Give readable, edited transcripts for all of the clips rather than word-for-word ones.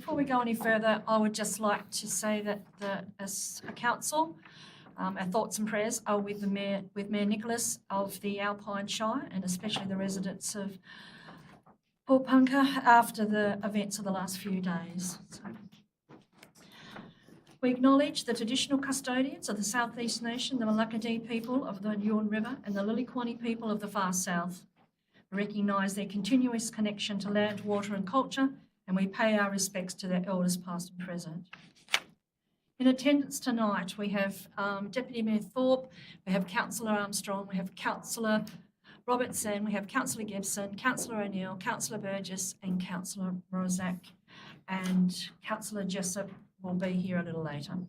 Before we go any further, I would just like to say that as a council, our thoughts and prayers are with Mayor Nicholas of the Alpine Shire, and especially the residents of Port Punka after the events of the last few days. So, we acknowledge the traditional custodians of the South East Nation, the Mullagadee people of the Yuin River, and the Liliquanni people of the far south. We recognise their continuous connection to land, water and culture, and we pay our respects to their elders past and present. In attendance tonight, we have Deputy Mayor Thorpe, we have Councillor Armstrong, we have Councillor Robertson, we have Councillor Gibson, Councillor O'Neill, Councillor Burgess and Councillor Rozak, and Councillor Jessup will be here a little later. Would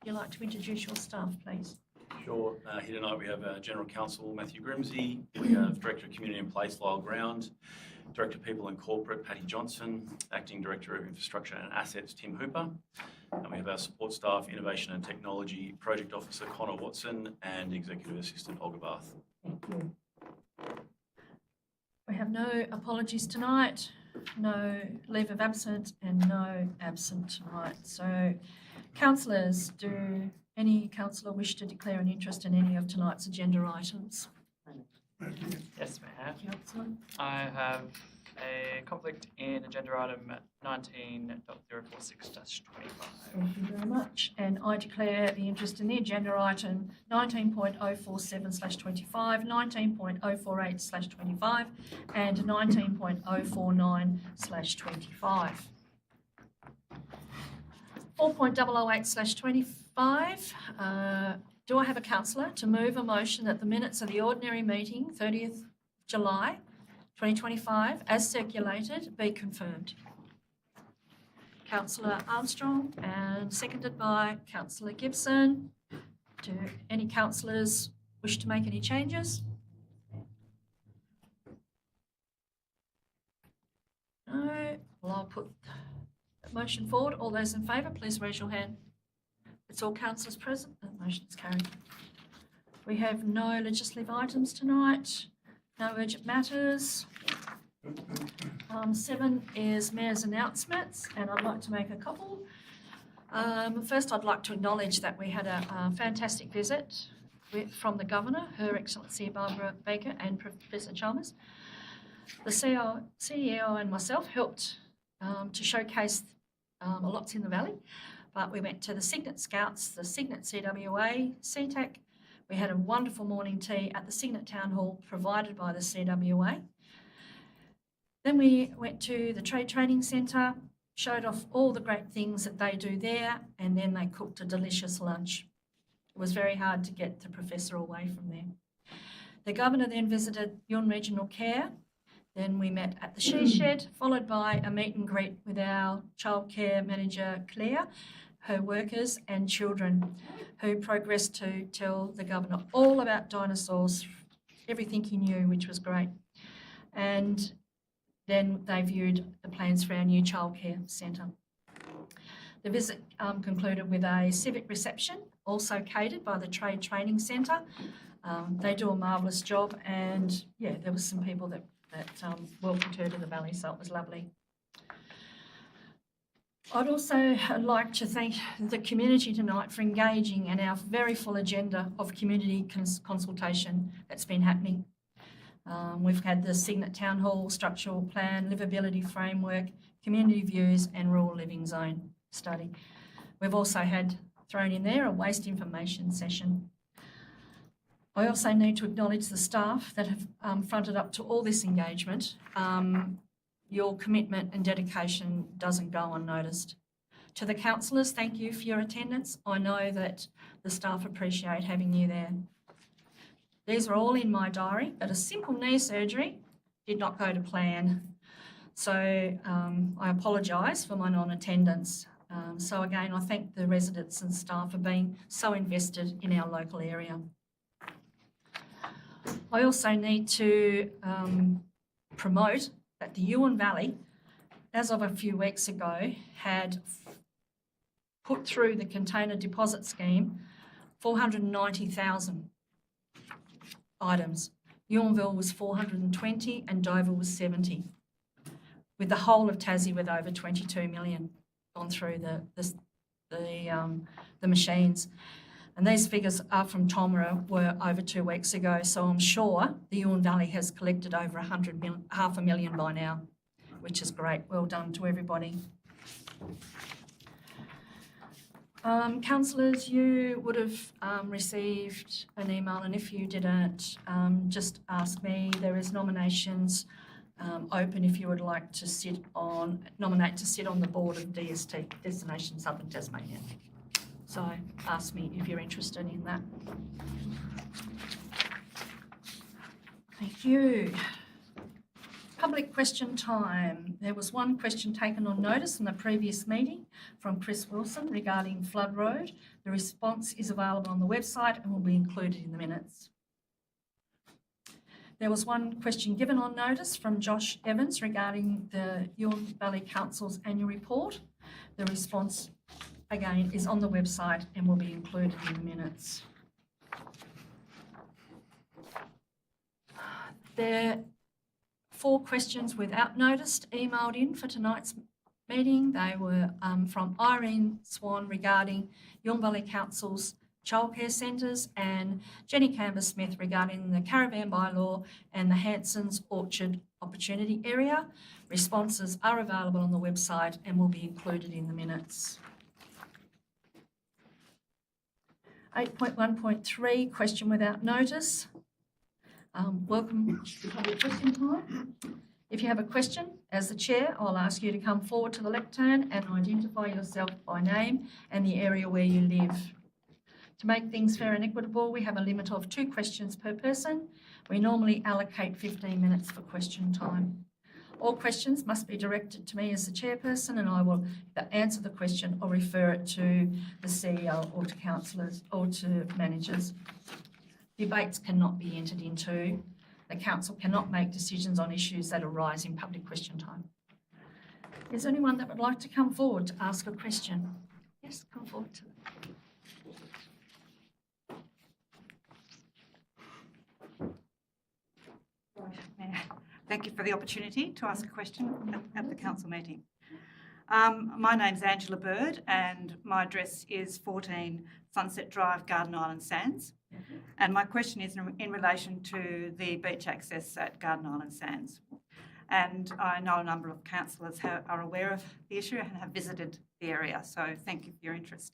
you like to introduce your staff, please? Sure. Here tonight we have General Counsel Matthew Grimsey, we have Director of Community and Place Lyle Ground, Director of People and Corporate Patty Johnson, Acting Director of Infrastructure and Assets Tim Hooper, and we have our support staff, Innovation and Technology Project Officer Connor Watson and Executive Assistant Olga Bath. Thank you. We have no apologies tonight, no leave of absence and no absent tonight. So, councillors, do any councillor wish to declare an interest in any of tonight's agenda items? Yes, Mayor. Councillor? I have a conflict in agenda item 19.046-25. Thank you very much. And I declare the interest in the agenda item 19.047/25, 19.048/25 and 19.049/25. 4.008/25. Do I have a councillor to move a motion that the minutes of the ordinary meeting 30th July 2025 as circulated be confirmed? Councillor Armstrong and seconded by Councillor Gibson. Do any councillors wish to make any changes? No. Well, I'll put the motion forward. All those in favour, please raise your hand. It's all councillors present. The motion is carried. We have no legislative items tonight. No urgent matters. 7 is Mayor's announcements, and I'd like to make a couple. First, I'd like to acknowledge that we had a fantastic visit from the Governor, Her Excellency Barbara Baker and Professor Chalmers. The CEO and myself helped to showcase a lot's in the valley, but we went to the Cygnet Scouts, the Cygnet CWA, CTAC. We had a wonderful morning tea at the Cygnet Town Hall provided by the CWA. Then we went to the Trade Training Centre, showed off all the great things that they do there, and then they cooked a delicious lunch. It was very hard to get the Professor away from there. The Governor then visited Yuin Regional Care. Then we met at the She Shed, followed by a meet and greet with our childcare manager, Claire, her workers and children, who progressed to tell the Governor all about dinosaurs, everything he knew, which was great. And then they viewed the plans for our new childcare centre. The visit concluded with a civic reception, also catered by the Trade Training Centre. They do a marvellous job, and yeah, there were some people that welcomed her to the valley, so it was lovely. I'd also like to thank the community tonight for engaging in our very full agenda of community consultation that's been happening. We've had the Cygnet Town Hall Structural Plan, Livability Framework, Community Views and Rural Living Zone study. We've also had thrown in there a waste information session. I also need to acknowledge the staff that have fronted up to all this engagement. Your commitment and dedication doesn't go unnoticed. To the councillors, thank you for your attendance. I know that the staff appreciate having you there. These are all in my diary, but a simple knee surgery did not go to plan. So I apologise for my non-attendance. So again, I thank the residents and staff for being so invested in our local area. I also need to promote that the Yuin Valley, as of a few weeks ago, had put through the container deposit scheme 490,000 items. Yuinville was 420 and Dover was 70. with the whole of Tassie with over 22 million gone through the machines. And these figures are from Tomera, were over 2 weeks ago, so I'm sure the Yuin Valley has collected over $500,000 by now, which is great. Well done to everybody. Councillors, you would have received an email, and if you didn't, just ask me. There is nominations open if you would like to nominate to sit on the board of DST, Destination Southern Tasmania. So ask me if you're interested in that. Thank you. Public question time. There was one question taken on notice in the previous meeting from Chris Wilson regarding Flood Road. The response is available on the website and will be included in the minutes. There was one question given on notice from Josh Evans regarding the Yuin Valley Council's annual report. The response, again, is on the website and will be included in the minutes. There are 4 questions without notice emailed in for tonight's meeting. They were from Irene Swan regarding Yuin Valley Council's childcare centres and Jenny Canberra-Smith regarding the caravan bylaw and the Hanson's Orchard Opportunity Area. Responses are available on the website and will be included in the minutes. 8.1.3, question without notice. Welcome to public question time. If you have a question, as the chair, I'll ask you to come forward to the lectern and identify yourself by name and the area where you live. To make things fair and equitable, we have a limit of 2 questions per person. We normally allocate 15 minutes for question time. All questions must be directed to me as the chairperson, and I will either answer the question or refer it to the CEO or to councillors or to managers. Debates cannot be entered into. The council cannot make decisions on issues that arise in public question time. Is there anyone that would like to come forward to ask a question? Yes, come forward. Thank you for the opportunity to ask a question at the council meeting. My name's Angela Bird and my address is 14 Sunset Drive, Garden Island Sands. And my question is in relation to the beach access at Garden Island Sands. And I know a number of councillors are aware of the issue and have visited the area, so thank you for your interest.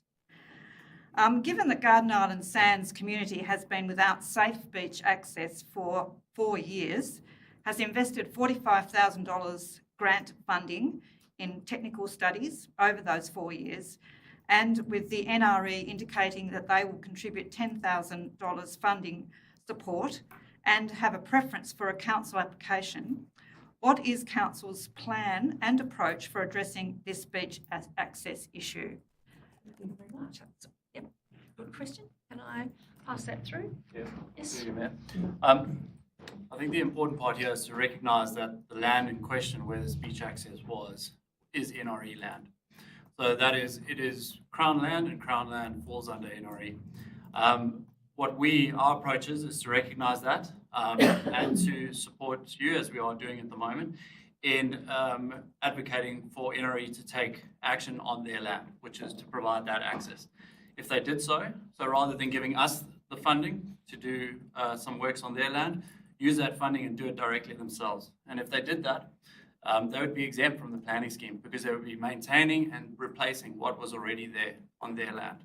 Given that Garden Island Sands community has been without safe beach access for 4 years, has invested $45,000 grant funding in technical studies over those 4 years, and with the NRE indicating that they will contribute $10,000 funding support and have a preference for a council application, what is council's plan and approach for addressing this beach access issue? Thank you very much. Yep, good question. Can I pass that through? Yeah. Yes. Through you, Mayor. I think the important part here is to recognise that the land in question where this beach access is NRE land. So that is, it is Crown land, and Crown land falls under NRE. Our approach is to recognise that and to support you, as we are doing at the moment, in advocating for NRE to take action on their land, which is to provide that access. If they did so rather than giving us the funding to do some works on their land, use that funding and do it directly themselves. And if they did that, they would be exempt from the planning scheme because they would be maintaining and replacing what was already there on their land.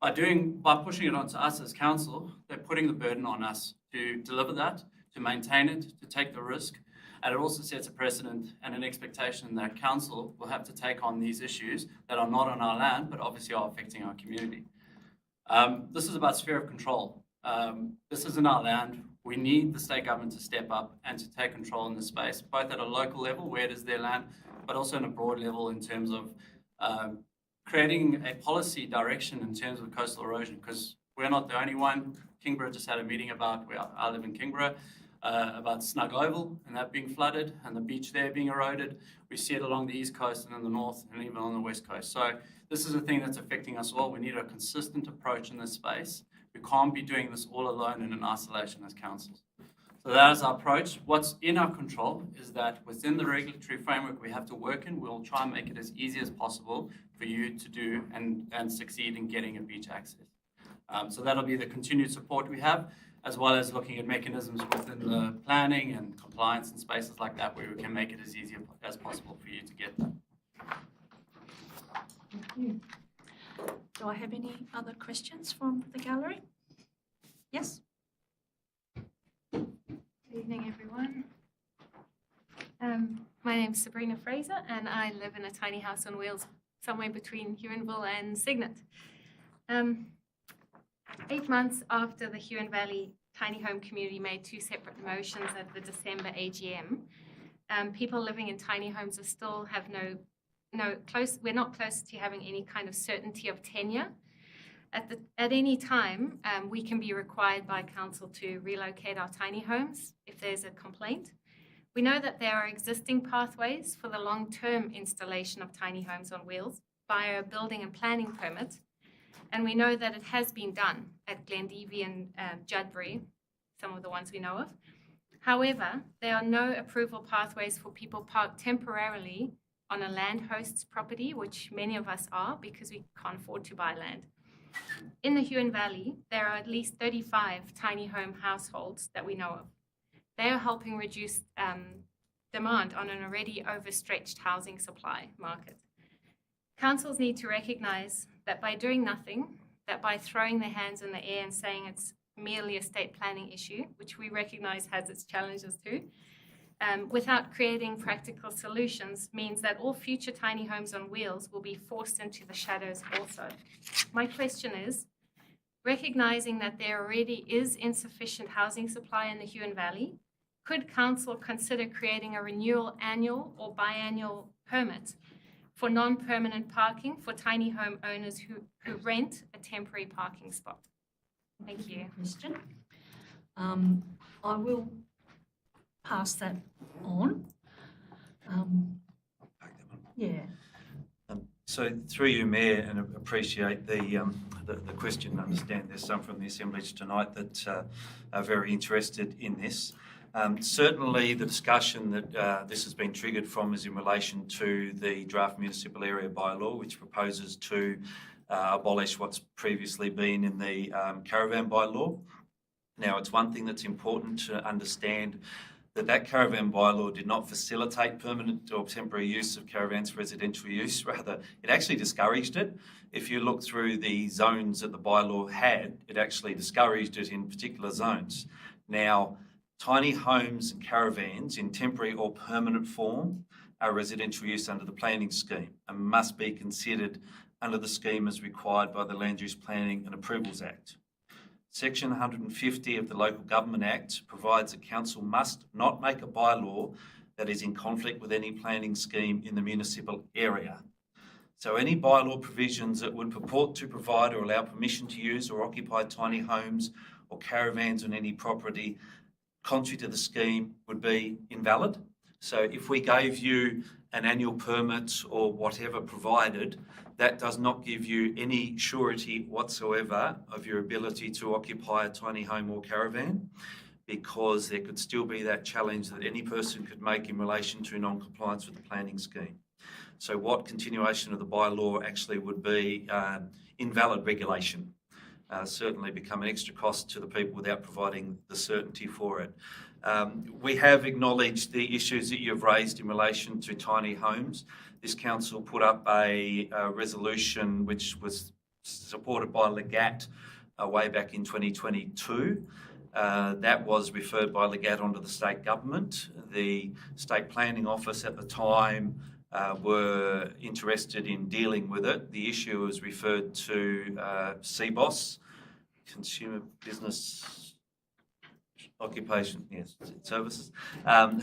By pushing it onto us as council, they're putting the burden on us to deliver that, to maintain it, to take the risk. And it also sets a precedent and an expectation that council will have to take on these issues that are not on our land, but obviously are affecting our community. This is about sphere of control. This isn't our land. We need the state government to step up and to take control in this space, both at a local level, where it is their land, but also on a broad level in terms of creating a policy direction in terms of coastal erosion, because we're not the only one. Kingborough just had a meeting about, I live in Kingborough, about Snug Oval and that being flooded and the beach there being eroded. We see it along the east coast and in the north and even on the west coast. So this is a thing that's affecting us all. We need a consistent approach in this space. We can't be doing this all alone and in isolation as councils. So So that is our approach. What's in our control is that within the regulatory framework we have to work in, we'll try and make it as easy as possible for you to do and succeed in getting a beach access. So that'll be the continued support we have, as well as looking at mechanisms within the planning and compliance and spaces like that where we can make it as easy as possible for you to get them. Thank you. Do I have any other questions from the gallery? Yes? Good evening, everyone. My name's Sabrina Fraser, and I live in a tiny house on wheels somewhere between Huonville and Cygnet. 8 months after the Huon Valley Tiny Home Community made 2 separate motions at the December AGM, people living in tiny homes are still have we're not close to having any kind of certainty of tenure. At any time, we can be required by council to relocate our tiny homes if there's a complaint. We know that there are existing pathways for the long-term installation of tiny homes on wheels via a building and planning permit, and we know that it has been done at Glendive and Judbury, some of the ones we know of. However, there are no approval pathways for people parked temporarily on a land host's property, which many of us are because we can't afford to buy land. In the Huon Valley, there are at least 35 tiny home households that we know of. They are helping reduce demand on an already overstretched housing supply market. Councils need to recognise that by doing nothing, that by throwing their hands in the air and saying it's merely a state planning issue, which we recognise has its challenges too, without creating practical solutions means that all future tiny homes on wheels will be forced into the shadows also. My question is, recognising that there already is insufficient housing supply in the Huon Valley, could council consider creating a renewal annual or biannual permit for non-permanent parking for tiny home owners who rent a temporary parking spot? Thank you. Question. I will pass that on. Yeah. So through you, Mayor, and appreciate the question and understand there's some from the assemblage tonight that are very interested in this. Certainly the discussion that this has been triggered from is in relation to the draft municipal area bylaw, which proposes to abolish what's previously been in the caravan bylaw. Now, it's one thing that's important to understand that caravan bylaw did not facilitate permanent or temporary use of caravans for residential use. Rather, it actually discouraged it. If you look through the zones that the bylaw had, it actually discouraged it in particular zones. Now, tiny homes and caravans in temporary or permanent form are residential use under the planning scheme and must be considered under the scheme as required by the Land Use Planning and Approvals Act. Section 150 of the Local Government Act provides that council must not make a bylaw that is in conflict with any planning scheme in the municipal area. So any bylaw provisions that would purport to provide or allow permission to use or occupy tiny homes or caravans on any property contrary to the scheme would be invalid. So if we gave you an annual permit or whatever provided, that does not give you any surety whatsoever of your ability to occupy a tiny home or caravan, because there could still be that challenge that any person could make in relation to non-compliance with the planning scheme. So what continuation of the bylaw actually would be invalid regulation. Certainly become an extra cost to the people without providing the certainty for it. We have acknowledged the issues that you've raised in relation to tiny homes. This council put up a resolution which was supported by Legat way back in 2022. That was referred by Legat onto the state government. The state planning office at the time were interested in dealing with it. The issue was referred to CBOS, Consumer Business Occupation Services,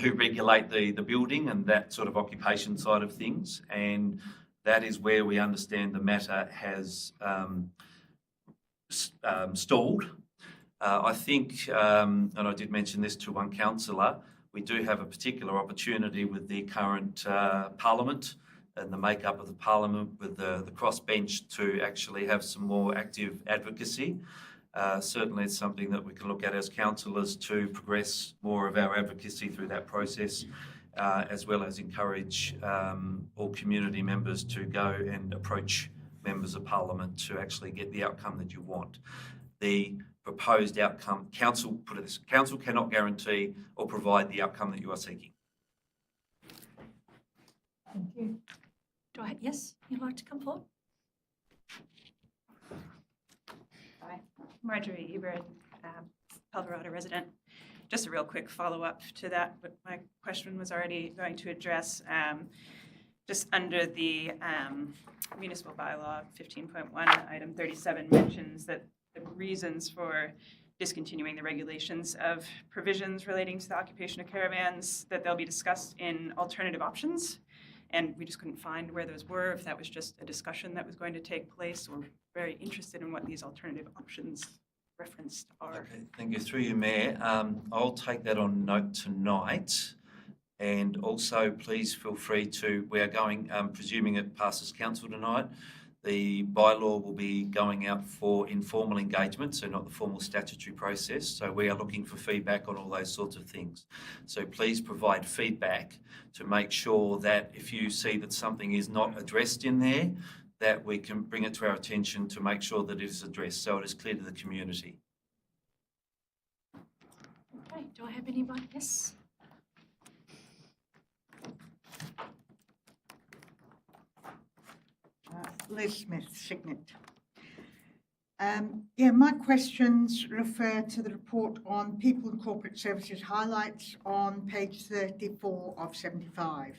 who regulate the building and that sort of occupation side of things. And that is where we understand the matter has stalled. I think, and I did mention this to one councillor, we do have a particular opportunity with the current Parliament and the makeup of the Parliament with the crossbench to actually have some more active advocacy. Certainly it's something that we can look at as councillors to progress more of our advocacy through that process, as well as encourage all community members to go and approach members of parliament to actually get the outcome that you want. The proposed outcome, council cannot guarantee or provide the outcome that you are seeking. Thank you. Yes, you'd like to come forward? Hi, Marjorie Ebert, Alvarado resident. Just a real quick follow-up to that, but my question was already going to address just under the municipal bylaw 15.1, item 37 mentions that the reasons for discontinuing the regulations of provisions relating to the occupation of caravans, that they'll be discussed in alternative options. And we just couldn't find where those were, if that was just a discussion that was going to take place. We're very interested in what these alternative options referenced are. Okay, thank you. Through you, Mayor. I'll take that on note tonight. And also, please feel free to, we are going, presuming it passes council tonight, the bylaw will be going out for informal engagement, so not the formal statutory process. So we are looking for feedback on all those sorts of things. So please provide feedback to make sure that if you see that something is not addressed in there, that we can bring it to our attention to make sure that it is addressed so it is clear to the community. Okay, do I have anybody? Yes? Liz Smith, Signet. My questions refer to the report on People and Corporate Services highlights on page 34 of 75.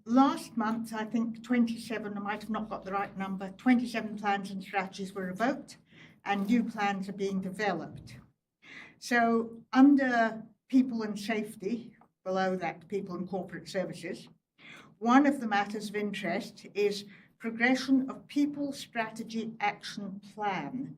Last month, I think 27, I might have not got the right number, 27 plans and strategies were revoked and new plans are being developed. So under People and Safety, below that People and Corporate Services, one of the matters of interest is progression of People Strategy Action Plan.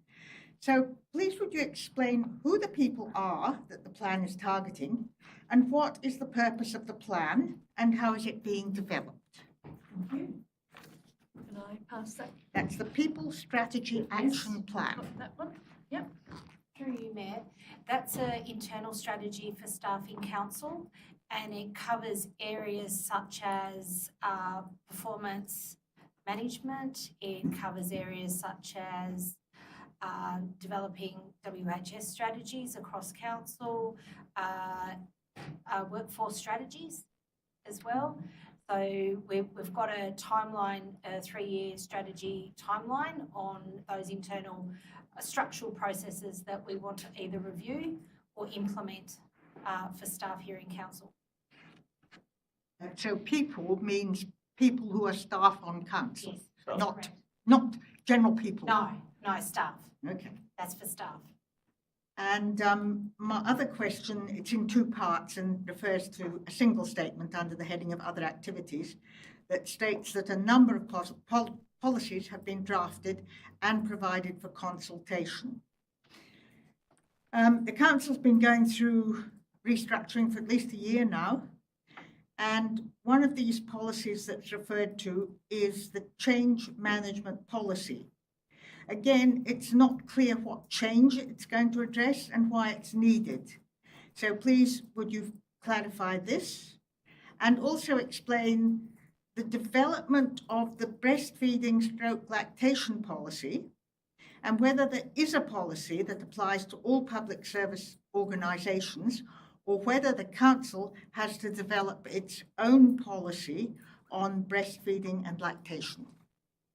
So please would you explain who the people are that the plan is targeting and what is the purpose of the plan and how is it being developed? Thank you. Can I pass that? That's the People Strategy Action Plan. Got that one? Yep. Through you, Mayor. That's an internal strategy for staff in council, and it covers areas such as performance management. It covers areas such as developing WHS strategies across council, workforce strategies as well. So we've got a timeline, a 3-year strategy timeline on those internal structural processes that we want to either review or implement for staff here in council. So people means people who are staff on council, Yes, correct. not general people. No, staff. Okay. That's for staff. And my other question, it's in 2 parts and refers to a single statement under the heading of other activities that states that a number of policies have been drafted and provided for consultation. The council's been going through restructuring for at least a year now. And one of these policies that's referred to is the change management policy. Again, it's not clear what change it's going to address and why it's needed. So please, would you clarify this? And also explain the development of the breastfeeding stroke lactation policy and whether there is a policy that applies to all public service organisations or whether the council has to develop its own policy on breastfeeding and lactation.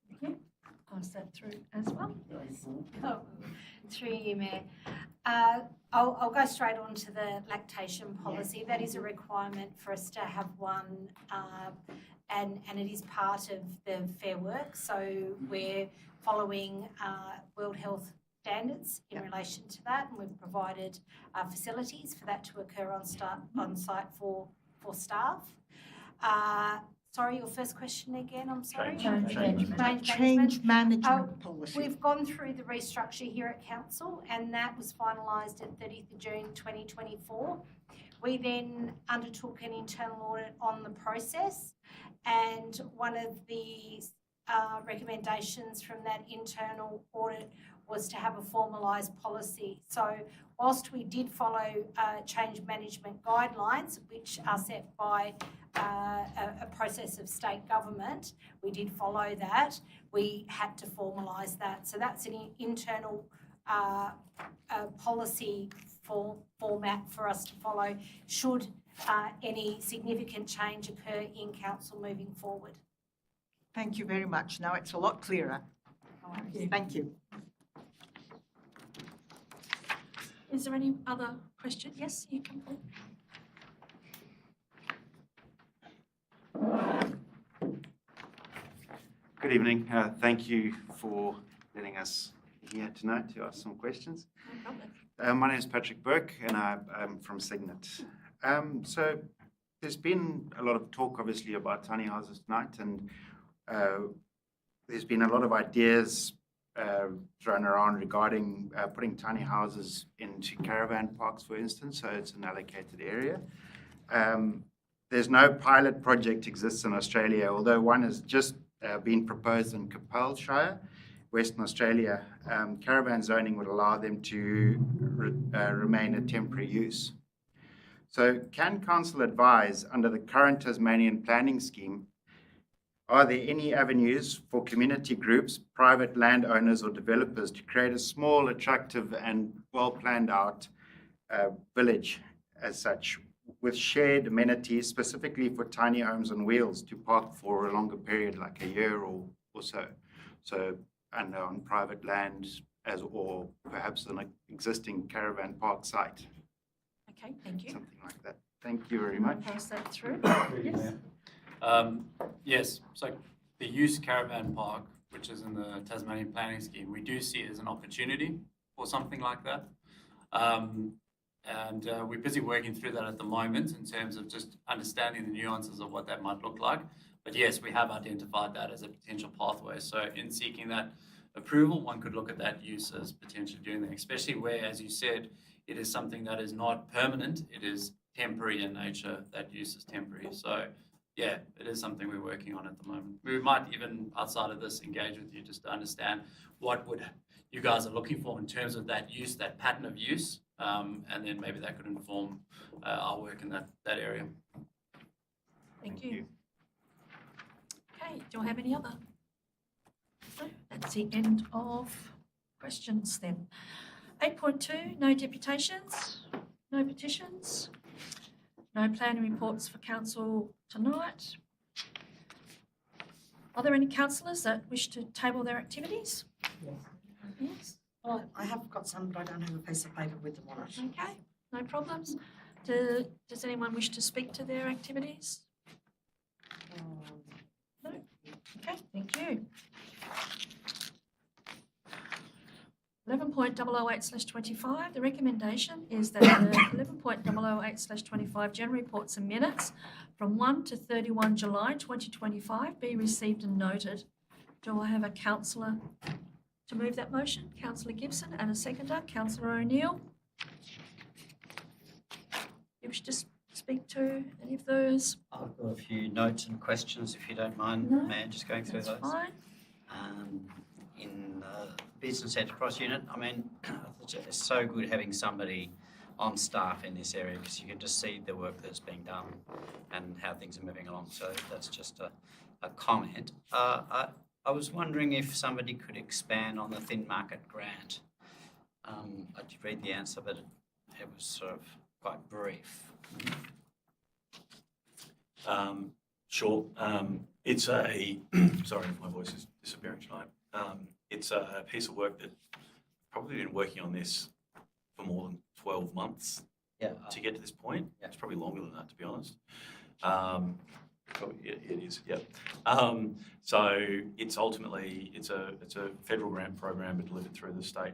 Thank you. Pass that through as well. Oh, through you, Mayor. I'll go straight on to the lactation policy. That is a requirement for us to have one, and it is part of the Fair Work. So we're following World Health standards in relation to that, and we've provided facilities for that to occur on site for staff. Sorry, your first question again, I'm sorry? Change management policy. We've gone through the restructure here at council, and that was finalised at 30th of June 2024. We then undertook an internal audit on the process, and one of the recommendations from that internal audit was to have a formalised policy. So whilst we did follow change management guidelines, which are set by a process of state government, we did follow that. We had to formalise that. So that's an internal policy format for us to follow should any significant change occur in council moving forward. Thank you very much. Now it's a lot clearer. Thank you. Is there any other question? Yes, you can. Good evening. Thank you for letting us here tonight to ask some questions. No problem. My name is Patrick Burke and I'm from Signet. So there's been a lot of talk obviously about tiny houses tonight, and there's been a lot of ideas thrown around regarding putting tiny houses into caravan parks, for instance, so it's an allocated area. There's no pilot project exists in Australia, although one has just been proposed in Capel Shire, Western Australia. Caravan zoning would allow them to remain a temporary use. So can council advise, under the current Tasmanian planning scheme, are there any avenues for community groups, private landowners or developers to create a small, attractive and well-planned out village as such, with shared amenities specifically for tiny homes on wheels to park for a longer period, like a year or so? So, and on private land or perhaps an existing caravan park site, Okay, thank you. something like that. Thank you very much. Pass that through. Yes. Yes, so the use caravan park, which is in the Tasmanian planning scheme, we do see it as an opportunity for something like that. And we're busy working through that at the moment in terms of just understanding the nuances of what that might look like. But yes, we have identified that as a potential pathway. So in seeking that approval, one could look at that use as potentially doing that, especially where, as you said, it is something that is not permanent, it is temporary in nature, that use is temporary. So yeah, it is something we're working on at the moment. We might even, outside of this, engage with you just to understand what would you guys are looking for in terms of that use, that pattern of use, and then maybe that could inform our work in that area. Thank you. Okay, do I have any other? No, that's the end of questions then. 8.2, no deputations, no petitions, no planning reports for council tonight. Are there any councillors that wish to table their activities? Yes. Well, I have got some, but I don't have a piece of paper with them on it. Okay, no problems. Does anyone wish to speak to their activities? No? Okay, thank you. 11.008/25, the recommendation is that the 11.008/25 general reports and minutes from 1 to 31 July 2025 be received and noted. Do I have a councillor to move that motion? Councillor Gibson, and a seconder, Councillor O'Neill. You wish to speak to any of those? I've got a few notes and questions, if you don't mind, No, Mayor, just going through That's those. fine. In the Business Enterprise Unit, I mean, it's so good having somebody on staff in this area because you can just see the work that's being done and how things are moving along. So that's just a comment. I was wondering if somebody could expand on the Thin Market Grant. I did read the answer, but it was sort of quite brief. Sure. It's a, sorry if my voice is disappearing tonight. It's a piece of work that I've probably been working on this for more than 12 months to get to this point. Yeah. It's probably longer than that, to be honest. It is, yeah. So it's ultimately, it's a federal grant program but delivered through the state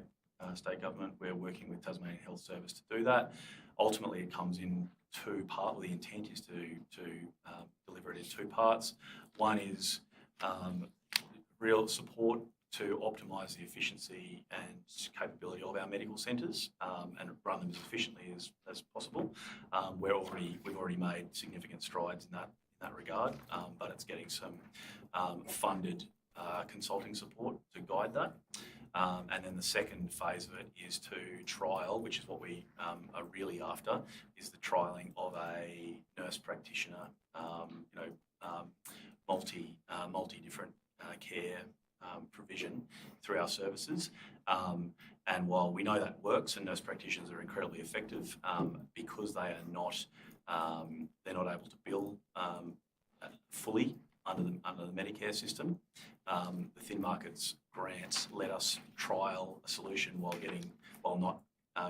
government. We're working with Tasmanian Health Service to do that. Ultimately, it comes in two parts. Well, the intent is to deliver it in two parts. One is real support to optimise the efficiency and capability of our medical centres and run them as efficiently as possible. We've already made significant strides in that regard, but it's getting some funded consulting support to guide that. And then the second phase of it is to trial, which is what we are really after, is the trialling of a nurse practitioner, multi different care provision through our services. And while we know that works and nurse practitioners are incredibly effective, because they are not, they're not able to bill fully under the Medicare system, the Thin Markets grants let us trial a solution while not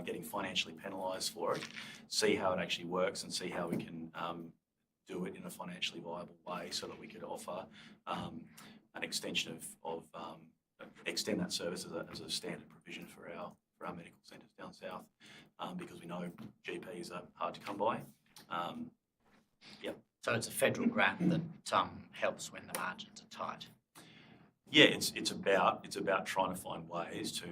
getting financially penalised for it, see how it actually works and see how we can do it in a financially viable way so that we could offer an extension of extend that service as a standard provision for our medical centres down south, because we know GPs are hard to come by. So it's a federal grant that helps when the margins are tight. Yeah, it's about trying to find ways to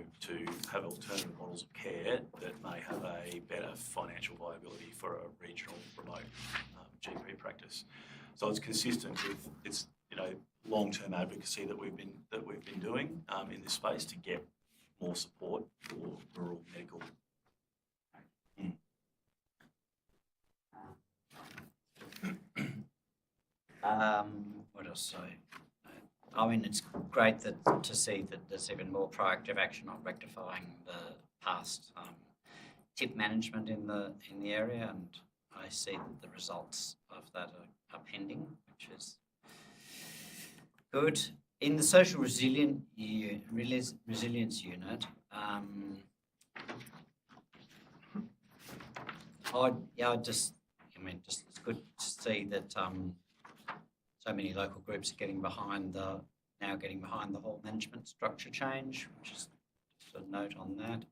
have alternative models of care that may have a better financial viability for a regional remote GP practice. So it's consistent with long-term advocacy that we've been doing in this space to get more support for rural medical. What else? I mean, it's great to see that there's even more proactive action on rectifying the past tip management in the area, and I see that the results of that are pending, which is good. In the social resilience unit, it's good to see that so many local groups are getting behind the whole management structure change, which is just a note on that.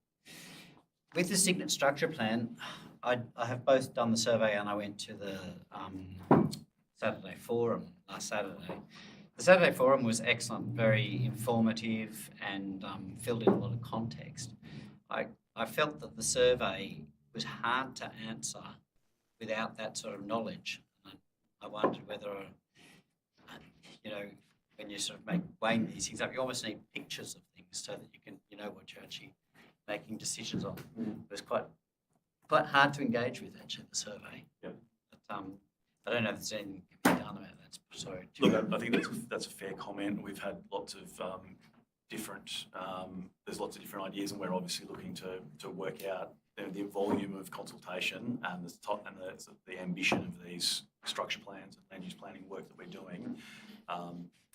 With the Cygnet structure plan, I have both done the survey and I went to the Saturday forum last Saturday. The Saturday forum was excellent, very informative, and filled in a lot of context. I felt that the survey was hard to answer without that sort of knowledge. I wondered whether, when you sort of weighing these things up, you almost need pictures of things so that you know what you're actually making decisions on. It was quite hard to engage with, actually, the survey. Yeah. But, I don't know if there's anything can be done about that. Sorry. Look, I think that's a fair comment. We've had lots of different. There's lots of different ideas, and we're obviously looking to work out the volume of consultation and the ambition of these structure plans and land use planning work that we're doing.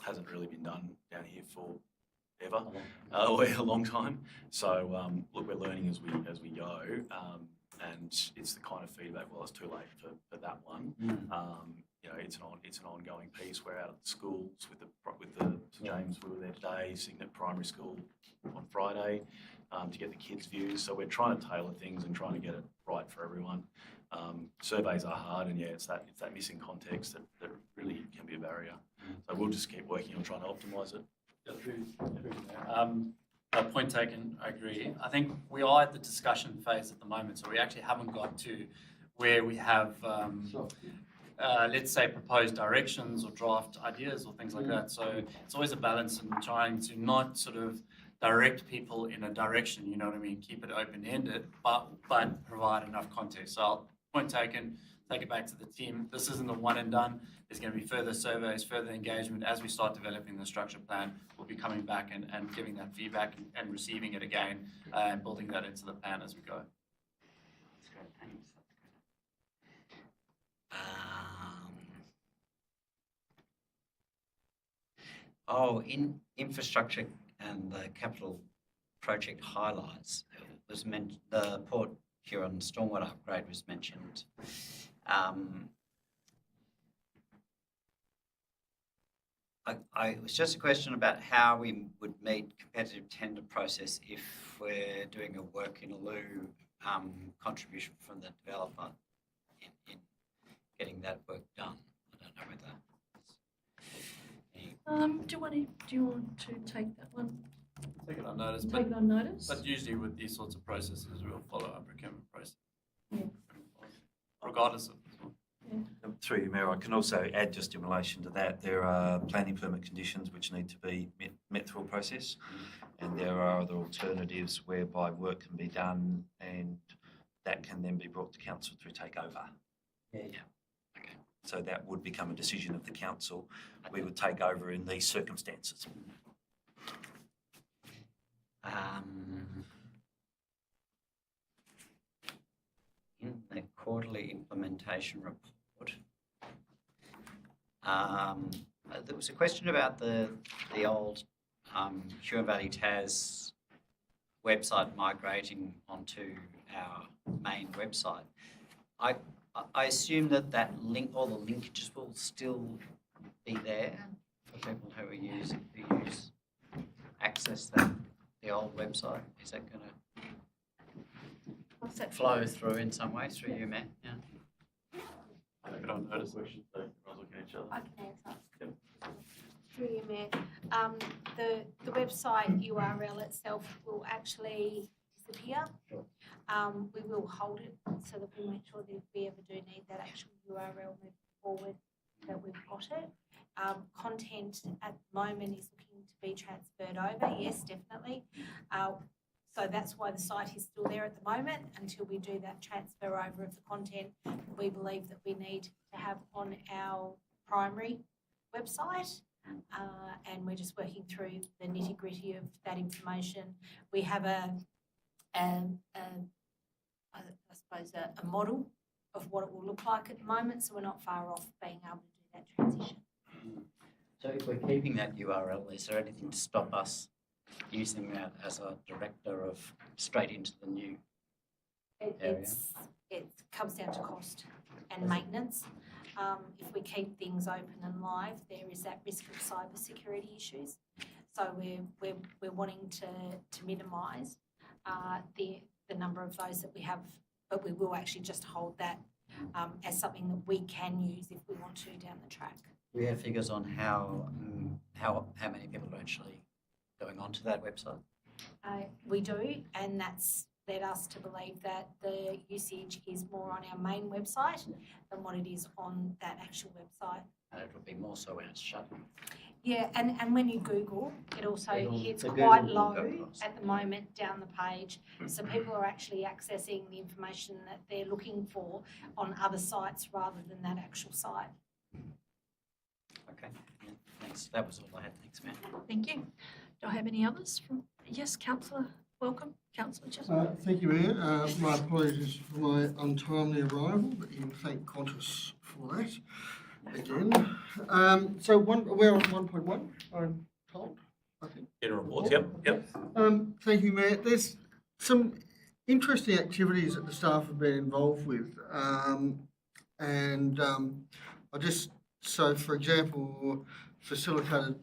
Hasn't really been done down here for ever, a long time. So look, we're learning as we go, and it's the kind of feedback. Well, it's too late for that one. It's an ongoing piece. We're out at the schools with the St James. We were there today, Cygnet Primary School on Friday, to get the kids' views. So we're trying to tailor things and trying to get it right for everyone. Surveys are hard, and it's that missing context that really can be a barrier. So we'll just keep working on trying to optimise it. Point taken, I agree. I think we are at the discussion phase at the moment, so we actually haven't got to where we have, let's say, proposed directions or draft ideas or things like that. So it's always a balance in trying to not sort of direct people in a direction, you know what I mean, keep it open-ended, but provide enough context. So point taken, take it back to the team. This isn't a one and done. There's going to be further surveys, further engagement. As we start developing the structure plan, we'll be coming back and giving that feedback and receiving it again and building that into the plan as we go. That's great, thanks. In infrastructure and the capital project highlights, it was mentioned, the Port Huron stormwater upgrade was mentioned. It was just a question about how we would meet competitive tender process if we're doing a work in lieu contribution from the developer in getting that work done. I don't know whether. Do you want to take that one? Take it on notice. Take it on notice. But usually with these sorts of processes, we'll follow a procurement process. Yeah. Regardless of this one. Yeah. Through you, Mayor, I can also add just in relation to that, there are planning permit conditions which need to be met through a process. and there are other alternatives whereby work can be done and that can then be brought to council through takeover. Yeah. Okay. So that would become a decision of the council. We would take over in these circumstances. In the quarterly implementation report, there was a question about the old Huon Valley TAS website migrating onto our main website. I assume that link, all the linkages will still be there for people who access the old website. Is that going to flow through in some way through you, Matt? Yeah. I don't notice questions, so everyone's looking at each other. I can answer. Through you, Mayor. The website URL itself will actually disappear. Sure. We will hold it so that we make sure that if we ever do need that actual URL moving forward, that we've got it. Content at the moment is looking to be transferred over. Yes, definitely. So that's why the site is still there at the moment until we do that transfer over of the content we believe that we need to have on our primary website. And we're just working through the nitty-gritty of that information. We have a model of what it will look like at the moment, so we're not far off being able to do that transition. So if we're keeping that URL, is there anything to stop us using that as a director of straight into the new area? It comes down to cost and maintenance. If we keep things open and live, there is that risk of cybersecurity issues. So we're wanting to minimise the number of those that we have, but we will actually just hold that as something that we can use if we want to down the track. Do we have figures on how many people are actually going onto that website? We do, and that's led us to believe that the usage is more on our main website than what it is on that actual website. And it will be more so when it's shut. Yeah, and when you Google, it also hits the quite Google will low go across. at the moment down the page. So people are actually accessing the information that they're looking for on other sites rather than that actual site. Okay, yeah, thanks. That was all I had. Thanks, Matt. Thank you. Do I have any others from, yes, Councillor, welcome. Councillor Chisholm. Thank you, Mayor. My apologies for my untimely arrival, but you can thank Qantas for that again. So we're on 1.1, I'm told, I think. General reports, yep. Thank you, Mayor. There's some interesting activities that the staff have been involved with. So for example, facilitated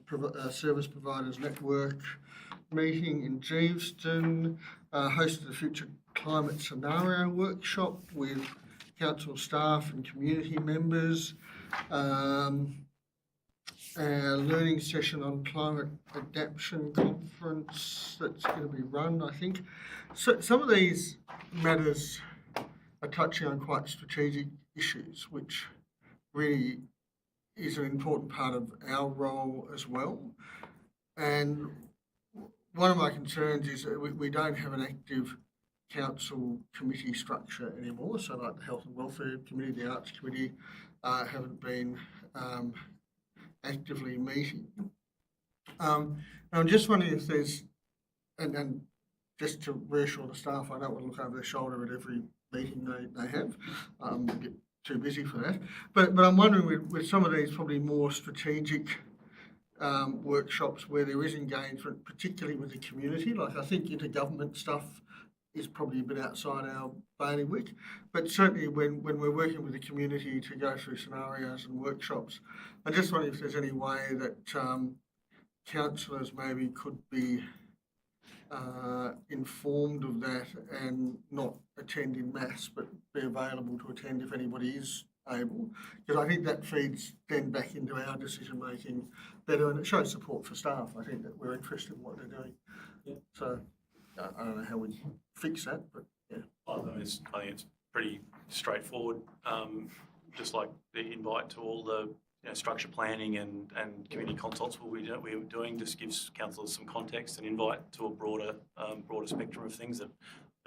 service providers network meeting in Geeveston, hosted a future climate scenario workshop with council staff and community members, a learning session on climate adaptation conference that's going to be run, I think. So some of these matters are touching on quite strategic issues, which really is an important part of our role as well. And one of my concerns is that we don't have an active council committee structure anymore. So like the Health and Welfare Committee, the Arts Committee haven't been actively meeting. And I'm just wondering if there's, and just to reassure the staff, I don't want to look over their shoulder at every meeting they have. I'm a bit too busy for that. But I'm wondering with some of these probably more strategic workshops where there is engagement, particularly with the community, like I think intergovernment stuff is probably a bit outside our bailiwick, but certainly when we're working with the community to go through scenarios and workshops, I just wonder if there's any way that councillors maybe could be informed of that and not attend in mass, but be available to attend if anybody is able, because I think that feeds then back into our decision making better, and it shows support for staff. I think that we're interested in what they're doing. Yeah. So I don't know how we fix that, but yeah. I think it's pretty straightforward. Just like the invite to all the structure planning and community consults we're doing just gives councillors some context and invite to a broader spectrum of things that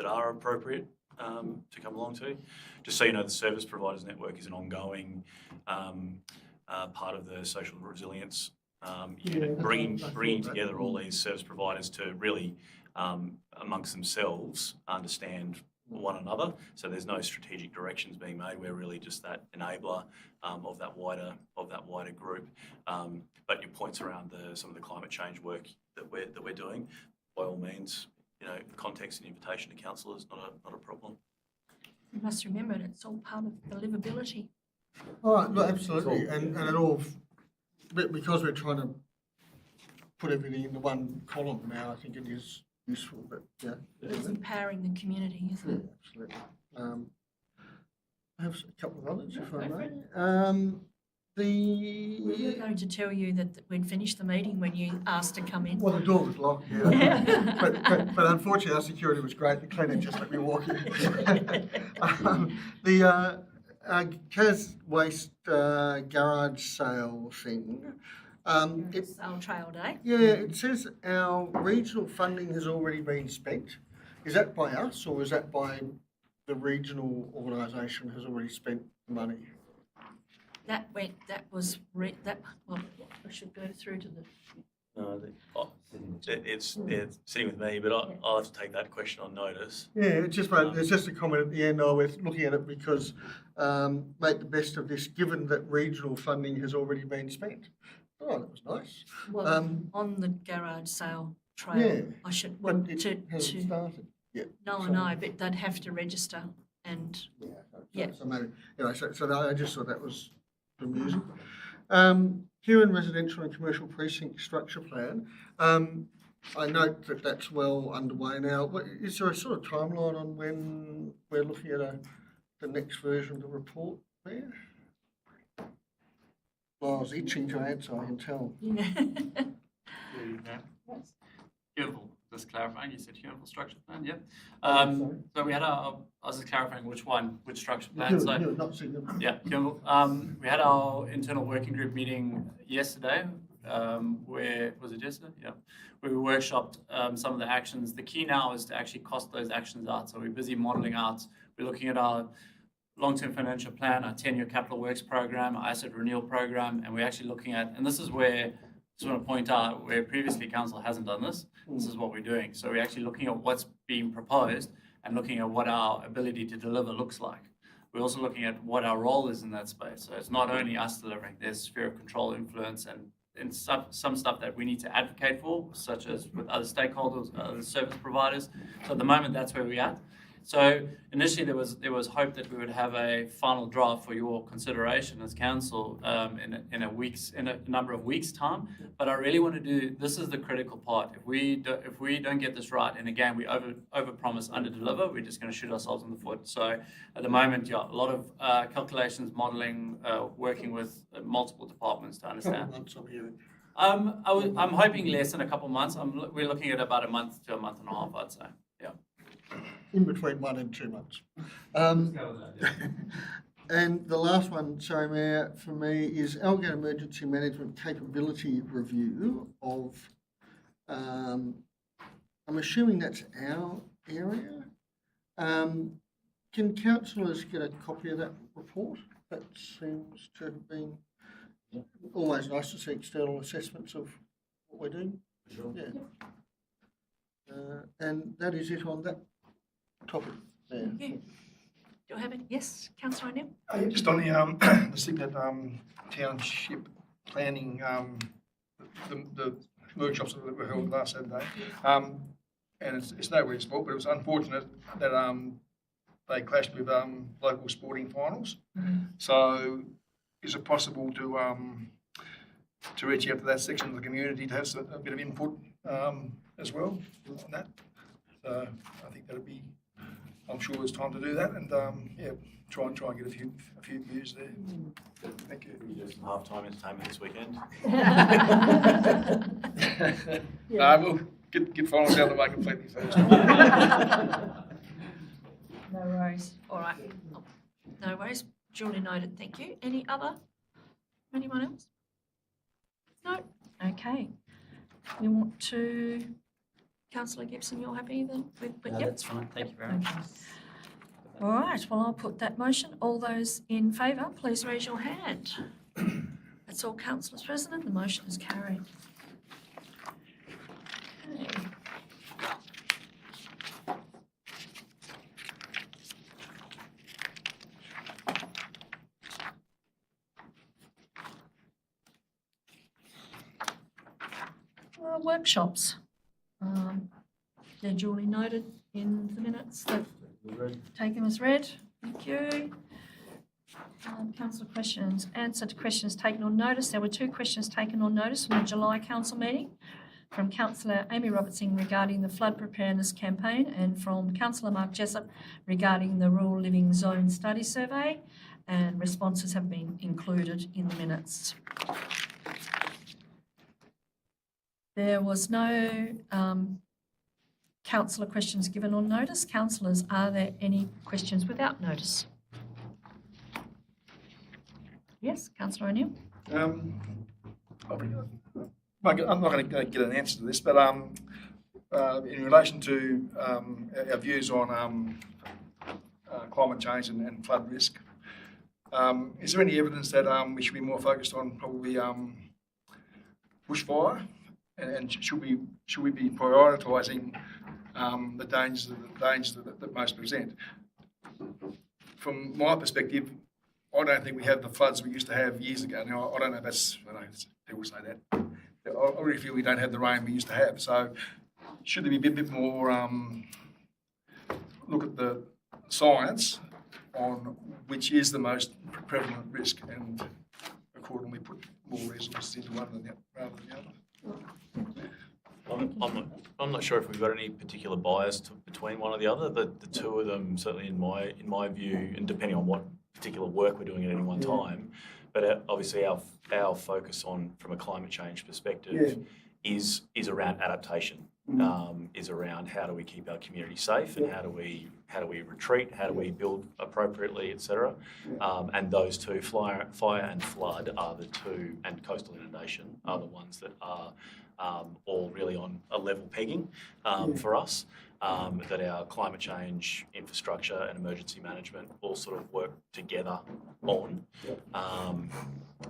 are appropriate to come along to. Just so you know, the Service Providers Network is an ongoing part of the social resilience unit, bringing together all these service providers to really, amongst themselves, understand one another. So there's no strategic directions being made. We're really just that enabler of that wider group. But your points around some of the climate change work that we're doing, by all means, context and invitation to council is not a problem. You must remember it's all part of the livability. Oh, no, absolutely, and it all, because we're trying to put everything into one column now, I think it is useful, but yeah. It's empowering the community, isn't it? Absolutely. I have a couple of others, if I Go for may. We were going to tell you that we'd finished the meeting when you asked to come in. Well, the door was locked, yeah. but unfortunately, our security was great. The cleaner just let me walk in. The Cas Waste garage sale thing. Sale Trail Day. Yeah, it says our regional funding has already been spent. Is that by us or is that by the regional organisation has already spent the money? That I should go through to the. No, it's sitting with me, but I'll have to take that question on notice. Yeah, it's just a comment at the end. I was looking at it because make the best of this, given that regional funding has already been spent. Oh, that was nice. Well, on the garage sale trail, Yeah, I should. but Well, it hasn't started yet. No, so- I know, but they'd have to register, and Yeah. Yeah. So maybe, so I just thought that was amusing. Huron Residential and Commercial Precinct Structure Plan. I note that that's well underway now. Is there a sort of timeline on when we're looking at the next version of the report there? Well, I was itching to answer, I can tell. yeah. Beautiful. Just clarifying, you said Huron structure plan, yeah. Sorry? So we had I was just clarifying which structure plan. Huron, So Huron, not significant. yeah, we had our internal working group meeting yesterday. Where was it yesterday? Yeah, where we workshopped some of the actions. The key now is to actually cost those actions out. So we're busy modelling out. We're looking at our long-term financial plan, our 10-year capital works program, our asset renewal program, and we're actually looking at. And this is where I just want to point out where previously council hasn't done this. This is what we're doing. So we're actually looking at what's being proposed and looking at what our ability to deliver looks like. We're also looking at what our role is in that space. So it's not only us delivering, there's sphere of control, influence, and some stuff that we need to advocate for, such as with other stakeholders, other service providers. So at the moment, that's where we're at. So initially there was hope that we would have a final draft for your consideration as council in a number of weeks' time. But I really want to do, this is the critical part. If we don't get this right, and again we overpromise, underdeliver, we're just going to shoot ourselves in the foot. So at the moment, yeah, a lot of calculations, modelling, working with multiple departments to understand. I'm hoping less than a couple of months. We're looking at about a month to a month and a half, I'd say. Yeah. In between 1 and 2 months. And the last one, sorry, Mayor, for me is Alligator Emergency Management Capability Review of, I'm assuming that's our area. Can councillors get a copy of that report? That seems to have been always nice to see external assessments of what we're doing. Sure. Yeah. And that is it on that topic there. Thank you. Do I have it? Yes, Councillor O'Neill? Just on the Cygnet Township planning, the workshops that were held last Saturday, and it's nobody's fault, but it was unfortunate that they clashed with local sporting finals. So is it possible to reach out to that section of the community to have a bit of input as well on that? So I think that'd be, I'm sure there's time to do that, and yeah, try and get a few views there. Thank you. We do some half-time entertainment this weekend. We'll get finals out of the way completely first. No worries. All right. No worries. Duly noted. Thank you. Any other Anyone else? No? Okay. We want to, Councillor Gibson, you're happy then with, No, yep. that's fine. Thank you very much. Okay. All right, well, I'll put that motion. All those in favour, please raise your hand. That's all, councillors present. The motion is carried. Okay. Workshops. They're duly noted in the minutes that taken as read. Thank you. Councillor questions. Answer to questions taken on notice. There were 2 questions taken on notice from the July council meeting, from Councillor Amy Robertson regarding the flood preparedness campaign, and from Councillor Mark Jessup regarding the Rural Living Zone Study Survey, and responses have been included in the minutes. There was no councillor questions given on notice. Councillors, are there any questions without notice? Yes, Councillor O'Neill. I'm not going to get an answer to this, but in relation to our views on climate change and flood risk, is there any evidence that we should be more focused on probably bushfire, and should we be prioritising the dangers that most present? From my perspective, I don't think we have the floods we used to have years ago. Now, I don't know if that's, I know people say that. I really feel we don't have the rain we used to have. So should there be a bit more look at the science on which is the most prevalent risk, and accordingly put more resources into one than the, rather than the other? I'm not sure if we've got any particular bias between one or the other. The two of them, certainly in my view, and depending on what particular work we're doing at any one time, but obviously our focus on, from a climate change perspective, is around adaptation. Is around how do we keep our community safe, and how do we retreat, how do we build appropriately, etc. And those two, fire and flood, are the two, and coastal inundation are the ones that are all really on a level pegging for us. That our climate change, infrastructure and emergency management all sort of work together on.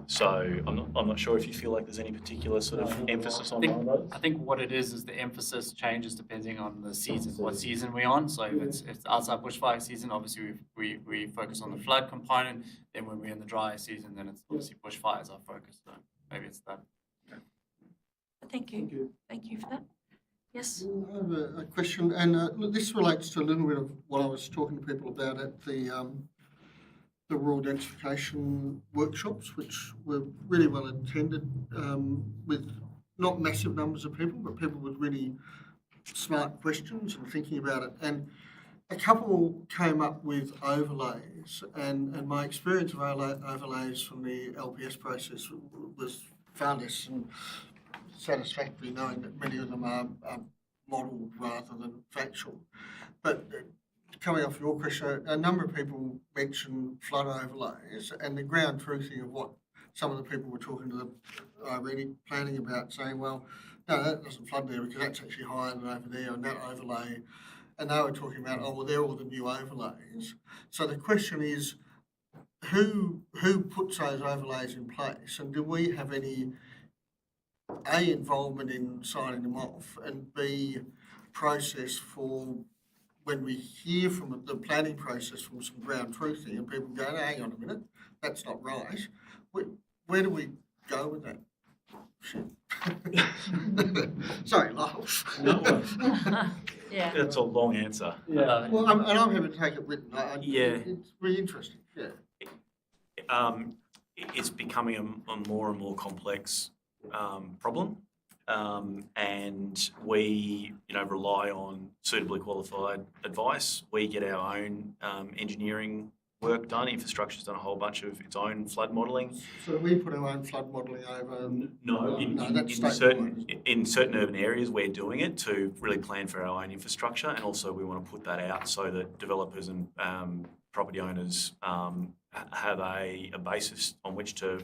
So I'm not sure if you feel like there's any particular sort of emphasis on those. I think what it is the emphasis changes depending on the season, what season we're on. So if it's outside bushfire season, obviously we focus on the flood component. Then when we're in the dry season, then it's obviously bushfires our focus. So maybe it's that. Thank you. Thank you for that. Yes. I have a question, and look, this relates to a little bit of what I was talking to people about at the rural densification workshops, which were really well attended, with not massive numbers of people, but people with really smart questions and thinking about it. And a couple came up with overlays, and my experience of overlays from the LPS process was far less and satisfactory, knowing that many of them are modelled rather than factual. But coming off your question, a number of people mentioned flood overlays, and the ground truthing of what some of the people were talking to the Irene planning about, saying, well, no, that doesn't flood there because that's actually higher than over there, and that overlay. And they were talking about, oh, well, they're all the new overlays. So the question is, who puts those overlays in place, and do we have any A, involvement in signing them off, and B, process for when we hear from the planning process from some ground truthing and people go, no, hang on a minute, that's not right. Where do we go with that? Shit. Sorry, laugh. Yeah. That's a long answer. Well, I'm happy to take it written. It's really interesting. Yeah. It's becoming a more and more complex problem, and we rely on suitably qualified advice. We get our own engineering work done. Infrastructure's done a whole bunch of its own flood modelling. So we put our own flood modelling over? No, in certain urban areas we're doing it to really plan for our own infrastructure, and also we want to put that out so that developers and property owners have a basis on which to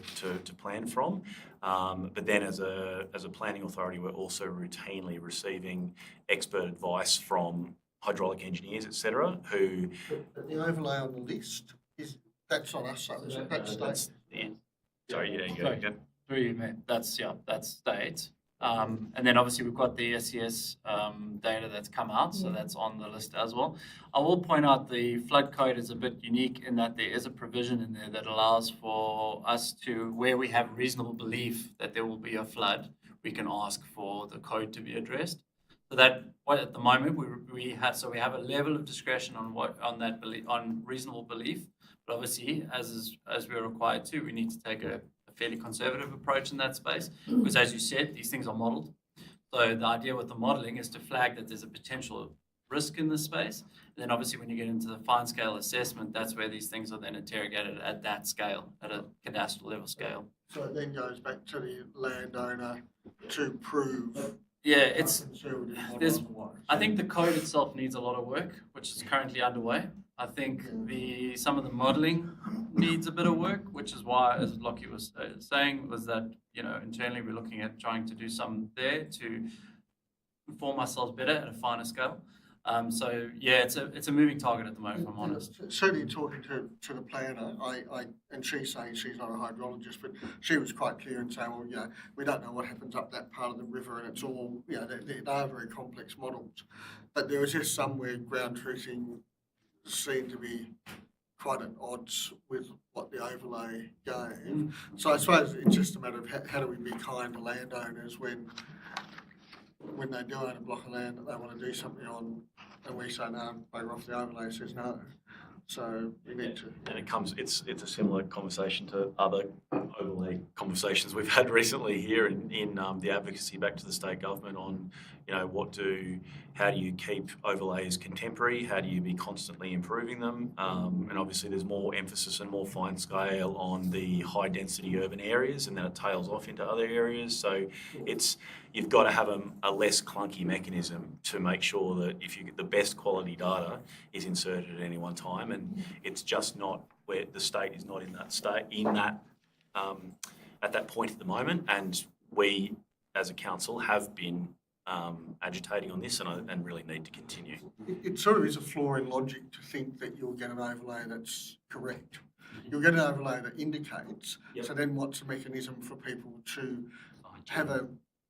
plan from. But then as a planning authority, we're also routinely receiving expert advice from hydraulic engineers, etc., who... But the overlay on the list, that's not us, though, is it? That's state. Sorry, yeah, you go. Sorry. Yeah. Through you, Matt. That's state. And then obviously we've got the SES data that's come out, so that's on the list as well. I will point out the flood code is a bit unique in that there is a provision in there that allows for us to, where we have reasonable belief that there will be a flood, we can ask for the code to be addressed. So that, at the moment, we have a level of discretion on reasonable belief, but obviously, as we're required to, we need to take a fairly conservative approach in that space, because as you said, these things are modelled. So the idea with the modelling is to flag that there's a potential risk in this space. And then obviously when you get into the fine scale assessment, that's where these things are then interrogated at that scale, at a cadastral level scale. So it then goes back to the landowner to prove. Yeah, there's. I think the code itself needs a lot of work, which is currently underway. I think some of the modelling needs a bit of work, which is why, as Lockie was saying, was that, internally we're looking at trying to do some there to inform ourselves better at a finer scale. So yeah, it's a moving target at the moment, if I'm honest. Certainly talking to the planner, and she's saying she's not a hydrologist, but she was quite clear in saying, well, we don't know what happens up that part of the river, and it's all, they are very complex models. But there was just somewhere ground truthing seemed to be quite at odds with what the overlay gave. So I suppose it's just a matter of how do we be kind to landowners when they do own a block of land that they want to do something on, and we say no, bugger off, the overlay says no. So we need to. And it's a similar conversation to other overlay conversations we've had recently here in the advocacy back to the state government on, how do you keep overlays contemporary? How do you be constantly improving them? And obviously there's more emphasis and more fine scale on the high density urban areas, and then it tails off into other areas. So you've got to have a less clunky mechanism to make sure that if you get the best quality data is inserted at any one time, and it's just not where the state is not in that state at that point at the moment. And we, as a council, have been agitating on this and really need to continue. It sort of is a flaw in logic to think that you'll get an overlay that's correct. You'll get an overlay that indicates. Yep. So then what's the mechanism for people to have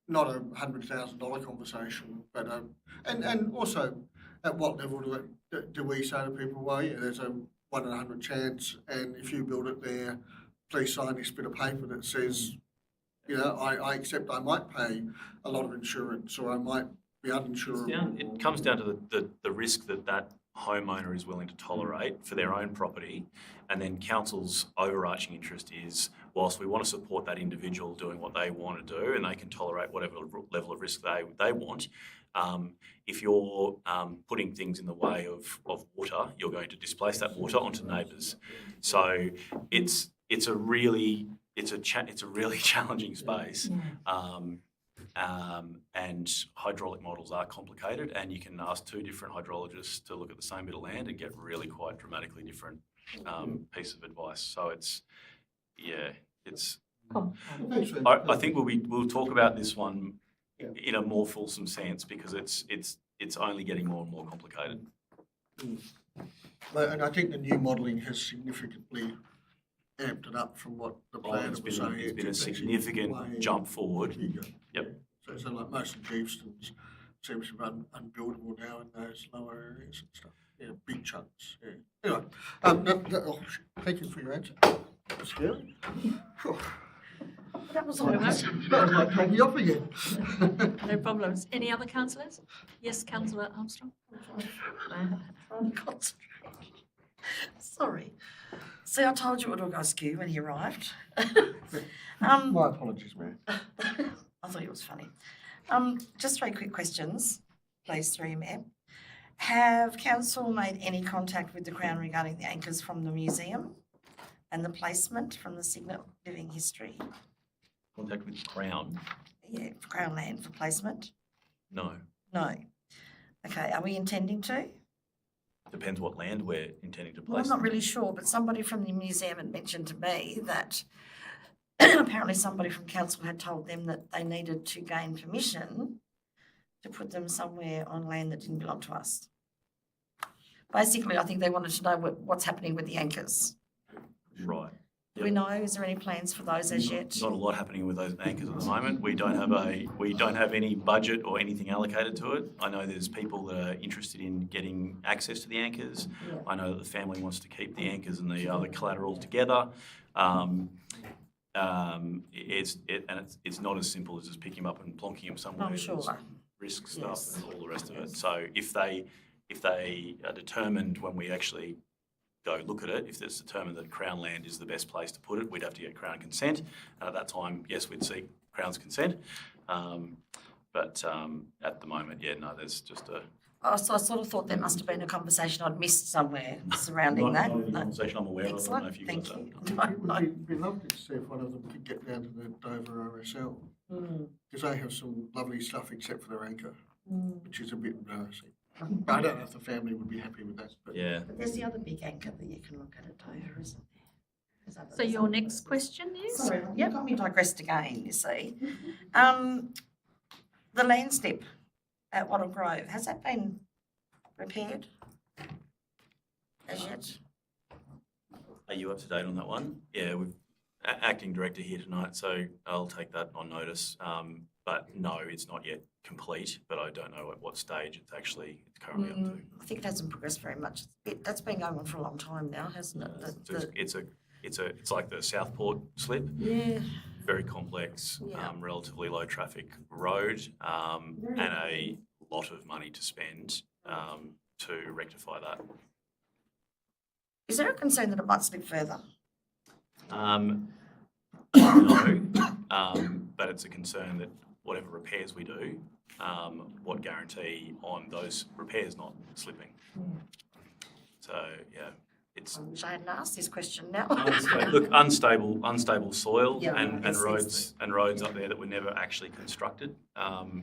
not a $100,000 conversation, but and also at what level do we say to people, well, there's a 1 in 100 chance, and if you build it there, please sign this bit of paper that says, I accept I might pay a lot of insurance, or I might be uninsured. It comes down to the risk that homeowner is willing to tolerate for their own property, and then council's overarching interest is, whilst we want to support that individual doing what they want to do, and they can tolerate whatever level of risk they want, if you're putting things in the way of water, you're going to displace that water onto neighbours. So it's a really challenging space. And hydraulic models are complicated, and you can ask two different hydrologists to look at the same bit of land and get really quite dramatically different piece of advice. So I think we'll talk about this one in a more fulsome sense, because it's only getting more and more complicated. And I think the new modelling has significantly amped it up from what the planner was saying. It's been a significant jump forward. Yep. So like most of Jeeveston's seems to be unbuildable now in those lower areas and stuff. Yeah, big chunks. Yeah. Anyway, thank you for your answer. That was scary. That was almost. That was like taking off again. No problems. Any other councillors? Yes, Councillor Armstrong. Sorry. See, I told you it would all go skew when he arrived. My apologies, Mayor. I thought it was funny. Just 3 quick questions, please, through you, Mayor. Have council made any contact with the Crown regarding the anchors from the museum and the placement from the Signet Living History? Contact with Crown? Yeah, Crown land for placement? No. No. Okay, are we intending to? depends what land we're intending to Well, I'm place. not really sure, but somebody from the museum had mentioned to me that apparently somebody from council had told them that they needed to gain permission to put them somewhere on land that didn't belong to us. Basically, I think they wanted to know what's happening with the anchors. Right. Do we know, is there any plans for those as yet? Not a lot happening with those anchors at the moment. We don't have any budget or anything allocated to it. I know there's people that are interested in getting access to the anchors. Yeah. I know that the family wants to keep the anchors and the other collateral together. It's not as simple as just picking them up and plonking them somewhere. I'm sure. There's risk stuff Yes. and all the rest of it. So if they are determined when we actually go look at it, if it's determined that Crown land is the best place to put it, we'd have to get Crown consent. And at that time, yes, we'd seek Crown's consent. But at the moment, yeah, no, there's just a... So I sort of thought there must have been a conversation I'd missed somewhere surrounding that. Not a No. conversation I'm aware of. I don't know Excellent, if you thank guys you. are. It would be lovely to see if one of them could get down to the Dover RSL, because they have some lovely stuff except for their anchor, which is a bit embarrassing. I don't know if the family would be happy with that, but Yeah. But there's the other big anchor that you can look at Dover, isn't there? There's other- So your next question is? Sorry, you've got me digressed again, you see. The landslip at Wattle Grove, has that been repaired as yet? Are you up to date on that one? Yeah, we've acting director here tonight, so I'll take that on notice. But no, it's not yet complete, but I don't know at what stage it's currently up to. I think it hasn't progressed very much. That's been going on for a long time now, hasn't it? It's like the Southport slip. Yeah. Very complex, Yeah. relatively low traffic road, and a lot of money to spend to rectify that. Is there a concern that it might slip further? No, but it's a concern that whatever repairs we do, what guarantee on those repairs not slipping? So, yeah, it's I wish I hadn't asked this question now. unstable soil Yeah, and it's roads up there that were never actually constructed.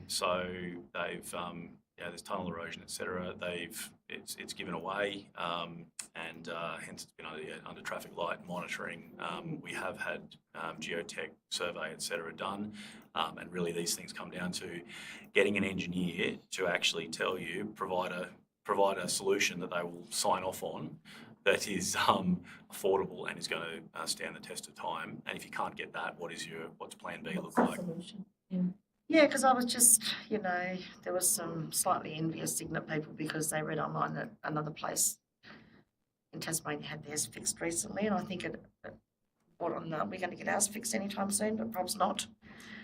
So they've there's tunnel erosion, etc. It's given away, and hence it's been under traffic light monitoring. We have had geotech survey, etc. done, and really these things come down to getting an engineer to actually provide a solution that they will sign off on that is affordable and is going to stand the test of time. And if you can't get that, what's Plan B look like? Yeah, because I was just, there was some slightly envious Signet people because they read online that another place in Tasmania had theirs fixed recently, and I think we're going to get ours fixed anytime soon, but perhaps not.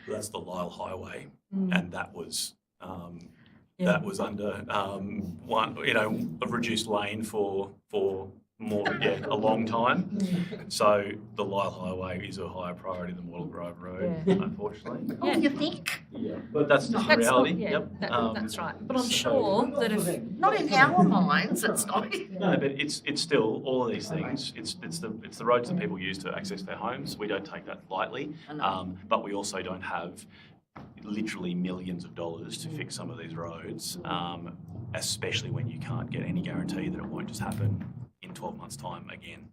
That's the Lyle Highway, and that was under a reduced lane for a long time. So the Lyle Highway is a higher priority than Wattle Grove Road, unfortunately. Oh, you think? Yeah, but that's just the That's reality. not- yeah, Yep. that's right. But I'm sure that if Not in our minds, it's not. No, but it's still all of these things. It's the roads that people use to access their homes. We don't take that lightly, but we also don't have literally millions of dollars to fix some of these roads, especially when you can't get any guarantee that it won't just happen in 12 months' time again.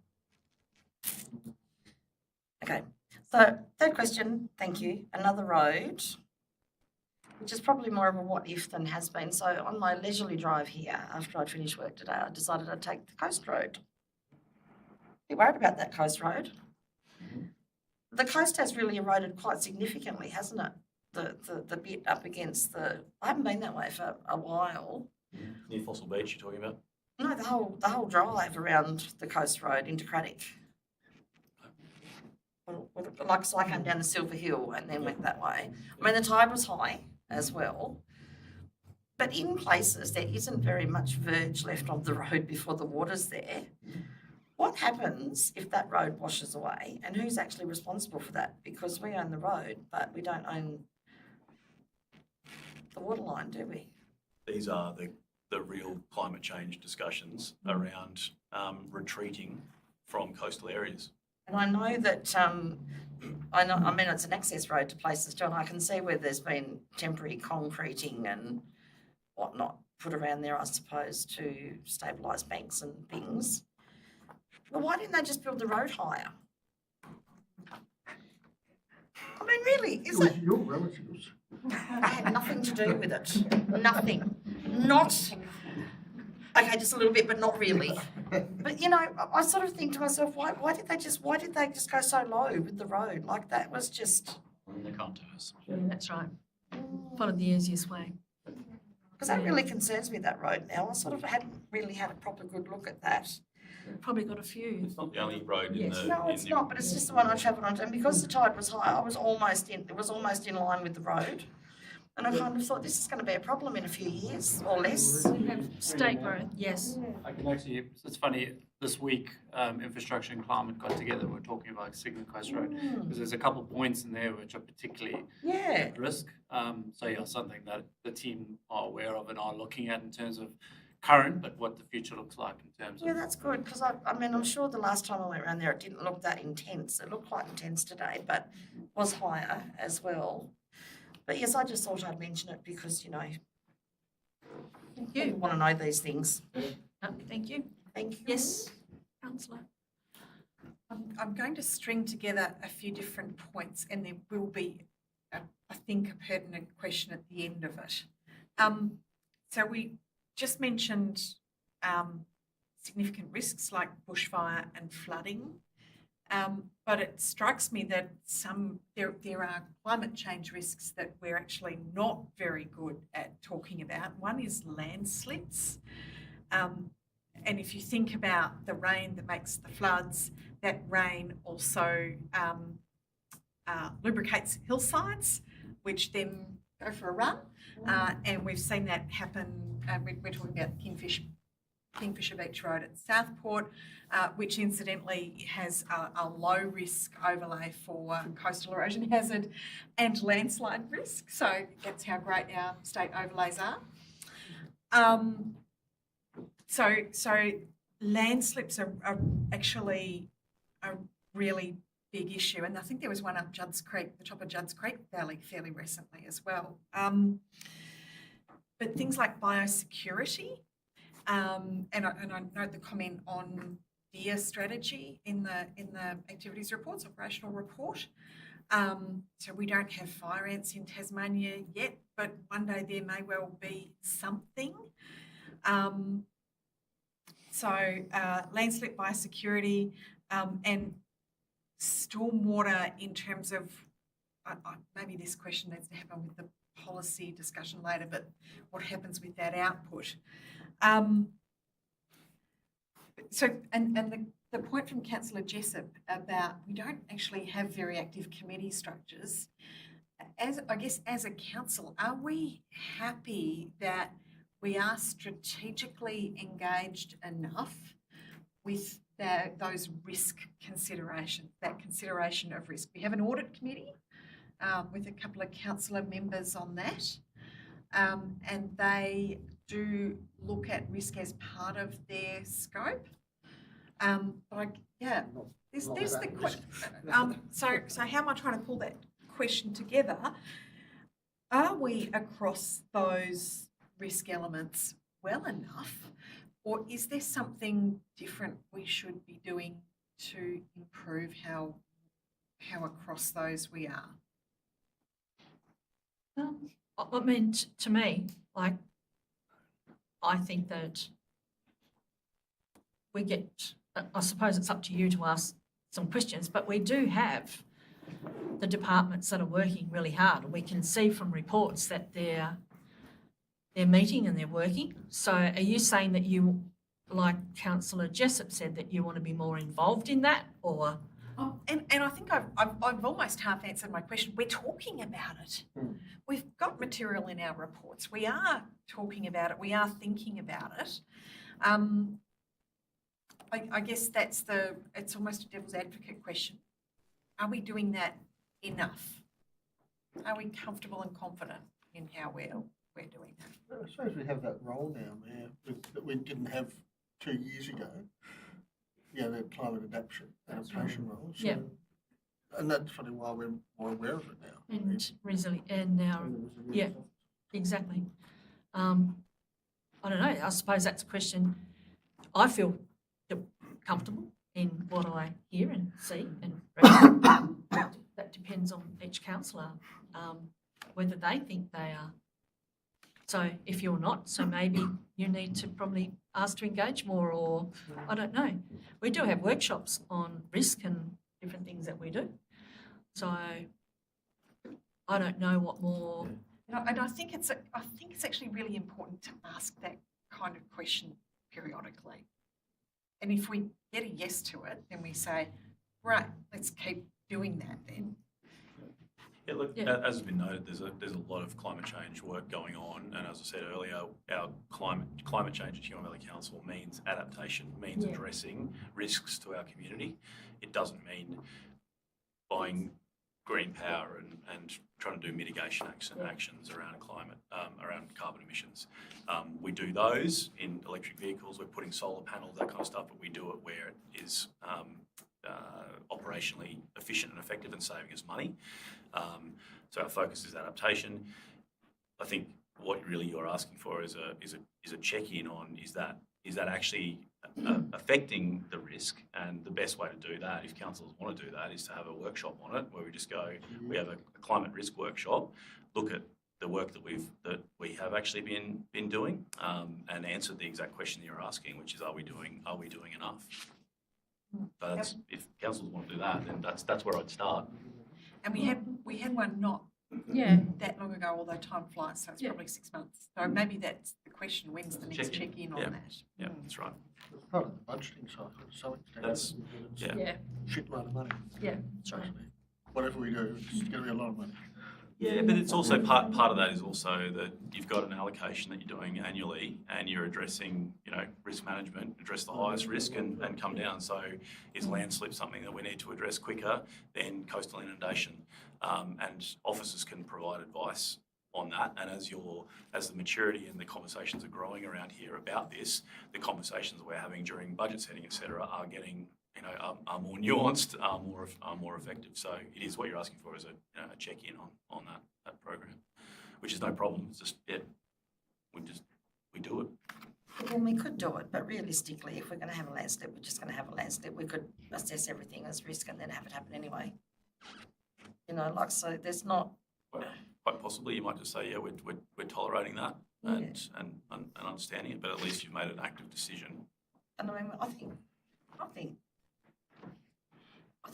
Okay, so third question, thank you. Another road, which is probably more of a what if than has been. So on my leisurely drive here, after I'd finished work today, I decided I'd take the coast road. Be worried about that coast road. The coast has really eroded quite significantly, hasn't it? The bit up against I haven't been that way for a while. Near Fossil Beach, you're talking about? No, the whole drive around the coast road into Craddock. So I came down to Silver Hill and then went that way. I mean, the tide was high as well. But in places, there isn't very much verge left of the road before the water's there. What happens if that road washes away, and who's actually responsible for that? Because we own the road, but we don't own the waterline, do we? These are the real climate change discussions around retreating from coastal areas. And I know that, I mean, it's an access road to places, John. I can see where there's been temporary concreting and whatnot put around there, I suppose, to stabilise banks and things. Well, why didn't they just build the road higher? I mean, really, is it? Your relatives. I had nothing to do with it. Nothing. Not. Okay, just a little bit, but not really. But you know, I sort of think to myself, why did they just go so low with the road? Like that was just. On the contours. Yeah, that's right. Follow the easiest way. Because that really concerns me, that road now. I sort of hadn't really had a proper good look at that. Probably got a few. It's not the only road in Yes. the. No, it's not, but it's just the one I travelled on. And because the tide was high, it was almost in line with the road. And I kind of thought this is going to be a problem in a few years or less. We have state road, yes. I can actually, it's funny, this week, Infrastructure and Climate got together, we're talking about Signet Coast Road, because there's a couple of points in there which are particularly Yeah. at risk. So yeah, something that the team are aware of and are looking at in terms of current, but what the future looks like in terms Yeah, of. that's good, because I mean, I'm sure the last time I went around there, it didn't look that intense. It looked quite intense today, but was higher as well. But yes, I just thought I'd mention it because, you know, people want to know these things. Thank you. Thank you. Yes, councillor. I'm going to string together a few different points and there will be, I think, a pertinent question at the end of it. So we just mentioned significant risks like bushfire and flooding, but it strikes me that there are climate change risks that we're actually not very good at talking about. One is landslips. And if you think about the rain that makes the floods, that rain also lubricates hillsides, which then go for a run. And we've seen that happen. We're talking about Kingfisher Beach Road at Southport, which incidentally has a low risk overlay for coastal erosion hazard and landslide risk. So that's how great our state overlays are. So landslips are actually a really big issue, and I think there was one up Judd's Creek, the top of Judd's Creek Valley, fairly recently as well. But things like biosecurity, and I note the comment on deer strategy in the activities reports, operational report. So we don't have fire ants in Tasmania yet, but one day there may well be something. So landslip biosecurity and stormwater in terms of, maybe this question needs to happen with the policy discussion later, but what happens with that output? So, and the point from Councillor Jessup about we don't actually have very active committee structures, I guess as a council, are we happy that we are strategically engaged enough with those risk considerations, that consideration of risk? We have an audit committee with a couple of councillor members on that, and they do look at risk as part of their scope. But there's the question. So how am I trying to pull that question together? Are we across those risk elements well enough, or is there something different we should be doing to improve how across those we are? I mean, to me, like, I think that we get, I suppose it's up to you to ask some questions, but we do have the departments that are working really hard, and we can see from reports that they're meeting and they're working. So are you saying that you, like Councillor Jessup said, that you want to be more involved in that, or? And I think I've almost half answered my question. We're talking about it. We've got material in our reports. We are talking about it. We are thinking about it. I guess it's almost a devil's advocate question. Are we doing that enough? Are we comfortable and confident in how we're doing that? I suppose we have that role now, that we didn't have 2 years ago. Yeah, the climate adaptation role. So, Yeah. And that's probably why we're more aware of it now. And resilient, and now, yeah, exactly. I don't know, I suppose that's a question. I feel comfortable in what I hear and see, and that depends on each councillor, whether they think they are. So if you're not, so maybe you need to probably ask to engage more, or I don't know. We do have workshops on risk and different things that we do. So I don't know what more. And I think it's actually really important to ask that kind of question periodically. And if we get a yes to it, then we say, right, let's keep doing that then. Yeah, look, as has been noted, there's a lot of climate change work going on, and as I said earlier, our climate change at Huon Valley Council means adaptation, means addressing risks to our community. It doesn't mean buying green power and trying to do mitigation actions around climate, around carbon emissions. We do those in electric vehicles. We're putting solar panels, that kind of stuff, but we do it where it is operationally efficient and effective and saving us money. So our focus is adaptation. I think what really you're asking for is a check-in on is that actually affecting the risk, and the best way to do that, if councils want to do that, is to have a workshop on it where we just go, we have a climate risk workshop, look at the work that we have actually been doing, and answer the exact question that you're asking, which is, are we doing enough? So that's, if councils want to do that, then that's where I'd start. And we had one not that long ago, although time flies, so it's probably 6 months. So maybe that's the question, when's the next check-in on that? Yeah, that's right. It's part of the budgeting cycle to some extent. That's, Shitload of money. Yeah, that's right. Whatever we do, it's going to be a lot of money. Yeah, but it's also part of that is also that you've got an allocation that you're doing annually, and you're addressing, risk management, address the highest risk and come down. So is landslip something that we need to address quicker than coastal inundation? And officers can provide advice on that. And as the maturity and the conversations are growing around here about this, the conversations we're having during budget setting, et cetera, are getting are more nuanced, are more effective. So it is what you're asking for, is a check-in on that program, which is no problem. It's just we do it. Then we could do it, but realistically, if we're going to have a landslip, we're just going to have a landslip. We could assess everything as risk and then have it happen anyway. So there's not. Quite possibly, you might just say, yeah, we're tolerating that and understanding it, but at least you've made an active decision. And I mean, I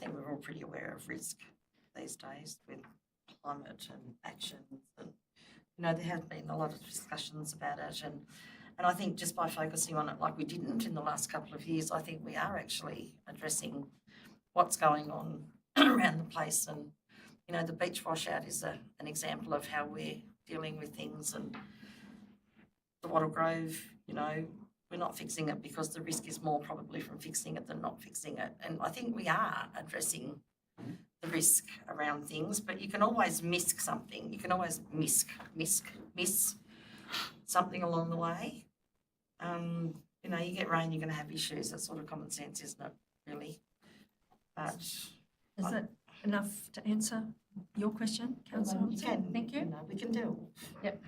think we're all pretty aware of risk these days with climate and actions, and there have been a lot of discussions about it, and I think just by focusing on it like we didn't in the last couple of years, I think we are actually addressing what's going on around the place. And the beach washout is an example of how we're dealing with things, and the Wattle Grove, we're not fixing it because the risk is more probably from fixing it than not fixing it. And I think we are addressing the risk around things, but you can always miss something. You can always miss something along the way. You get rain, you're going to have issues. That's sort of common sense, isn't it, really? But is that enough to answer your question, Councillor? You can. Thank you. We can do. Yep.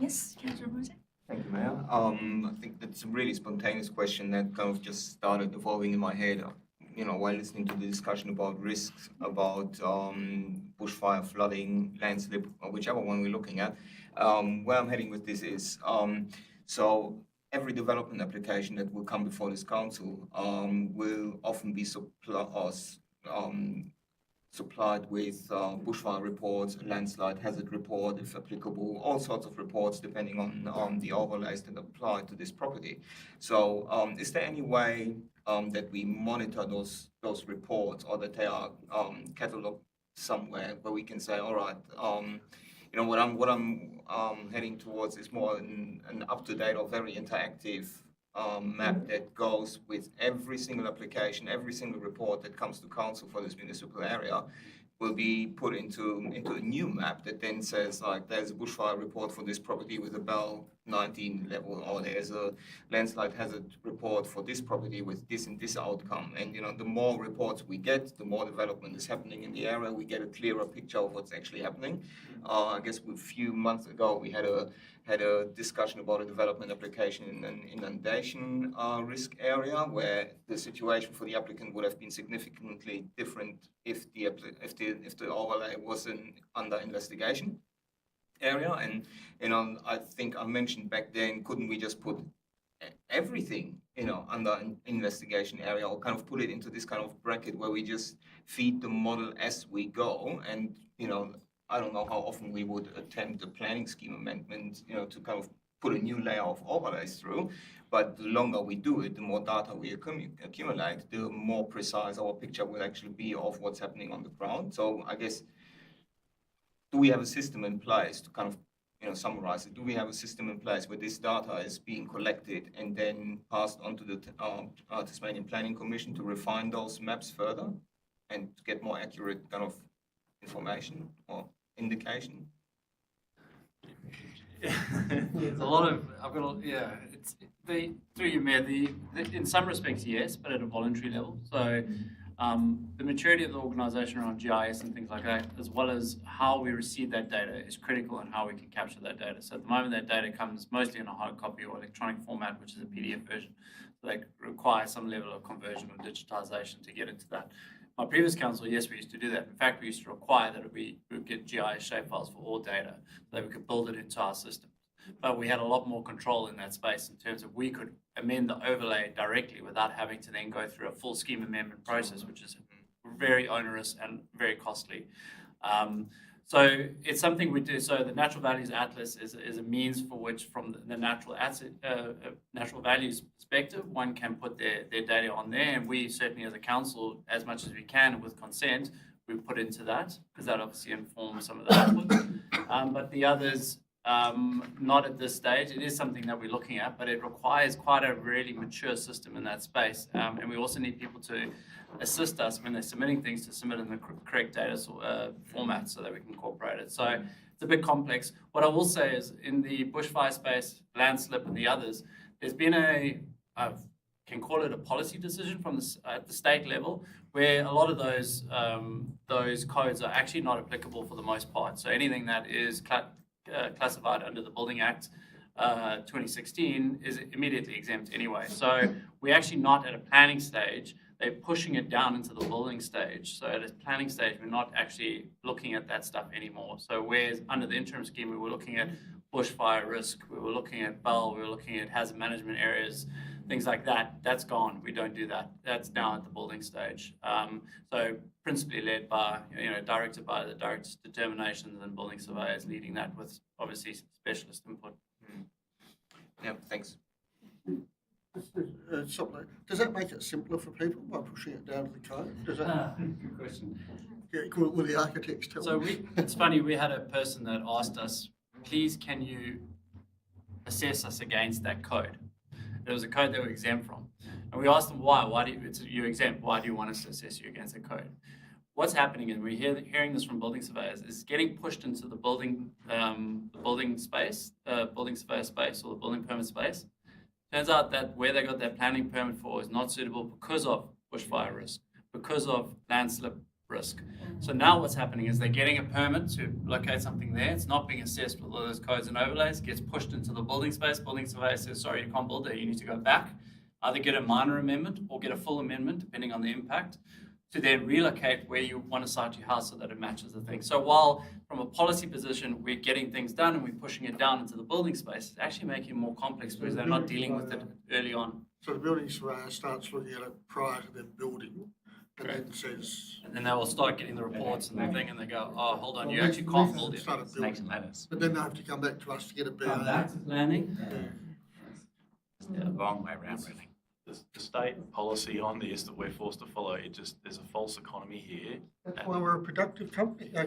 Yes, Councillor Mose? Thank you, Mayor. I think that's a really spontaneous question that kind of just started evolving in my head, while listening to the discussion about risks, about bushfire, flooding, landslip, or whichever one we're looking at. Where I'm heading with this is, so every development application that will come before this council will often be supplied with bushfire reports, landslide hazard report, if applicable, all sorts of reports depending on the overlays that apply to this property. So is there any way that we monitor those reports, or that they are catalogued somewhere where we can say, all right, what I'm heading towards is more an up-to-date or very interactive map that goes with every single application, every single report that comes to council for this municipal area will be put into a new map that then says, like, there's a bushfire report for this property with a BEL 19 level, or there's a landslide hazard report for this property with this and this outcome. And the more reports we get, the more development is happening in the area. We get a clearer picture of what's actually happening. I guess a few months ago we had a had a discussion about a development application in an inundation risk area where the situation for the applicant would have been significantly different if the overlay was under investigation area. And I think I mentioned back then, couldn't we just put everything under an investigation area, or kind of put it into this kind of bracket where we just feed the model as we go? And I don't know how often we would attempt a planning scheme amendment, to kind of put a new layer of overlays through. But the longer we do it, the more data we accumulate, the more precise our picture will actually be of what's happening on the ground. So I guess, do we have a system in place to kind of summarize it? Do we have a system in place where this data is being collected and then passed on to the Tasmanian Planning Commission to refine those maps further and to get more accurate kind of information or indication? It's a lot of, through you, Mayor, in some respects, yes, but at a voluntary level. So the maturity of the organisation around GIS and things like that, as well as how we receive that data, is critical in how we can capture that data. So at the moment, that data comes mostly in a hard copy or electronic format, which is a PDF version. So they require some level of conversion or digitization to get into that. My previous council, yes, we used to do that. In fact, we used to require that we would get GIS shapefiles for all data so that we could build it into our system. But we had a lot more control in that space in terms of we could amend the overlay directly without having to then go through a full scheme amendment process, which is very onerous and very costly. So it's something we do. So the Natural Values Atlas is a means for which, from the natural values perspective, one can put their data on there. And we certainly, as a council, as much as we can with consent, we put into that, because that obviously informs some of the output. But the others, not at this stage. It is something that we're looking at, but it requires quite a really mature system in that space. And we also need people to assist us when they're submitting things to submit in the correct data format so that we can incorporate it. So it's a bit complex. What I will say is, in the bushfire space, landslip and the others, there's been I can call it a policy decision from at the state level, where a lot of those codes are actually not applicable for the most part. So anything that is classified under the Building Act 2016 is immediately exempt anyway. So we're actually not at a planning stage. They're pushing it down into the building stage. So at a planning stage, we're not actually looking at that stuff anymore. So whereas under the interim scheme, we were looking at bushfire risk, we were looking at BEL, we were looking at hazard management areas, things like that, that's gone. We don't do that. That's now at the building stage. So principally led by, directed by the direct determinations and building surveyors leading that with obviously specialist input. Yeah, thanks. Does that make it simpler for people by pushing it down to the code? Does that? Good question. Will the architects tell So them? it's funny, we had a person that asked us, please can you assess us against that code? There was a code they were exempt from. And we asked them why. You're exempt. Why do you want us to assess you against a code? What's happening, and we're hearing this from building surveyors, is getting pushed into the building space, building surveyor space, or the building permit space. Turns out that where they got their planning permit for is not suitable because of bushfire risk, because of landslip risk. So now what's happening is they're getting a permit to locate something there. It's not being assessed with all those codes and overlays. It gets pushed into the building space. Building surveyor says, sorry, you can't build there. You need to go back, either get a minor amendment or get a full amendment, depending on the impact, to then relocate where you want to site your house so that it matches the thing. So while from a policy position, we're getting things done and we're pushing it down into the building space, it's actually making it more complex because they're not dealing with it early on. So the building surveyor starts looking at it prior to them building, and then says... And then they will start getting the reports and the thing, and they go, oh, hold on, you actually can't build it. But then they have to come back to us to get a BA. Back to planning? Yeah, long way around, really. The state policy on this that we're forced to follow, there's a false economy here. That's why we're a productive country. Yeah.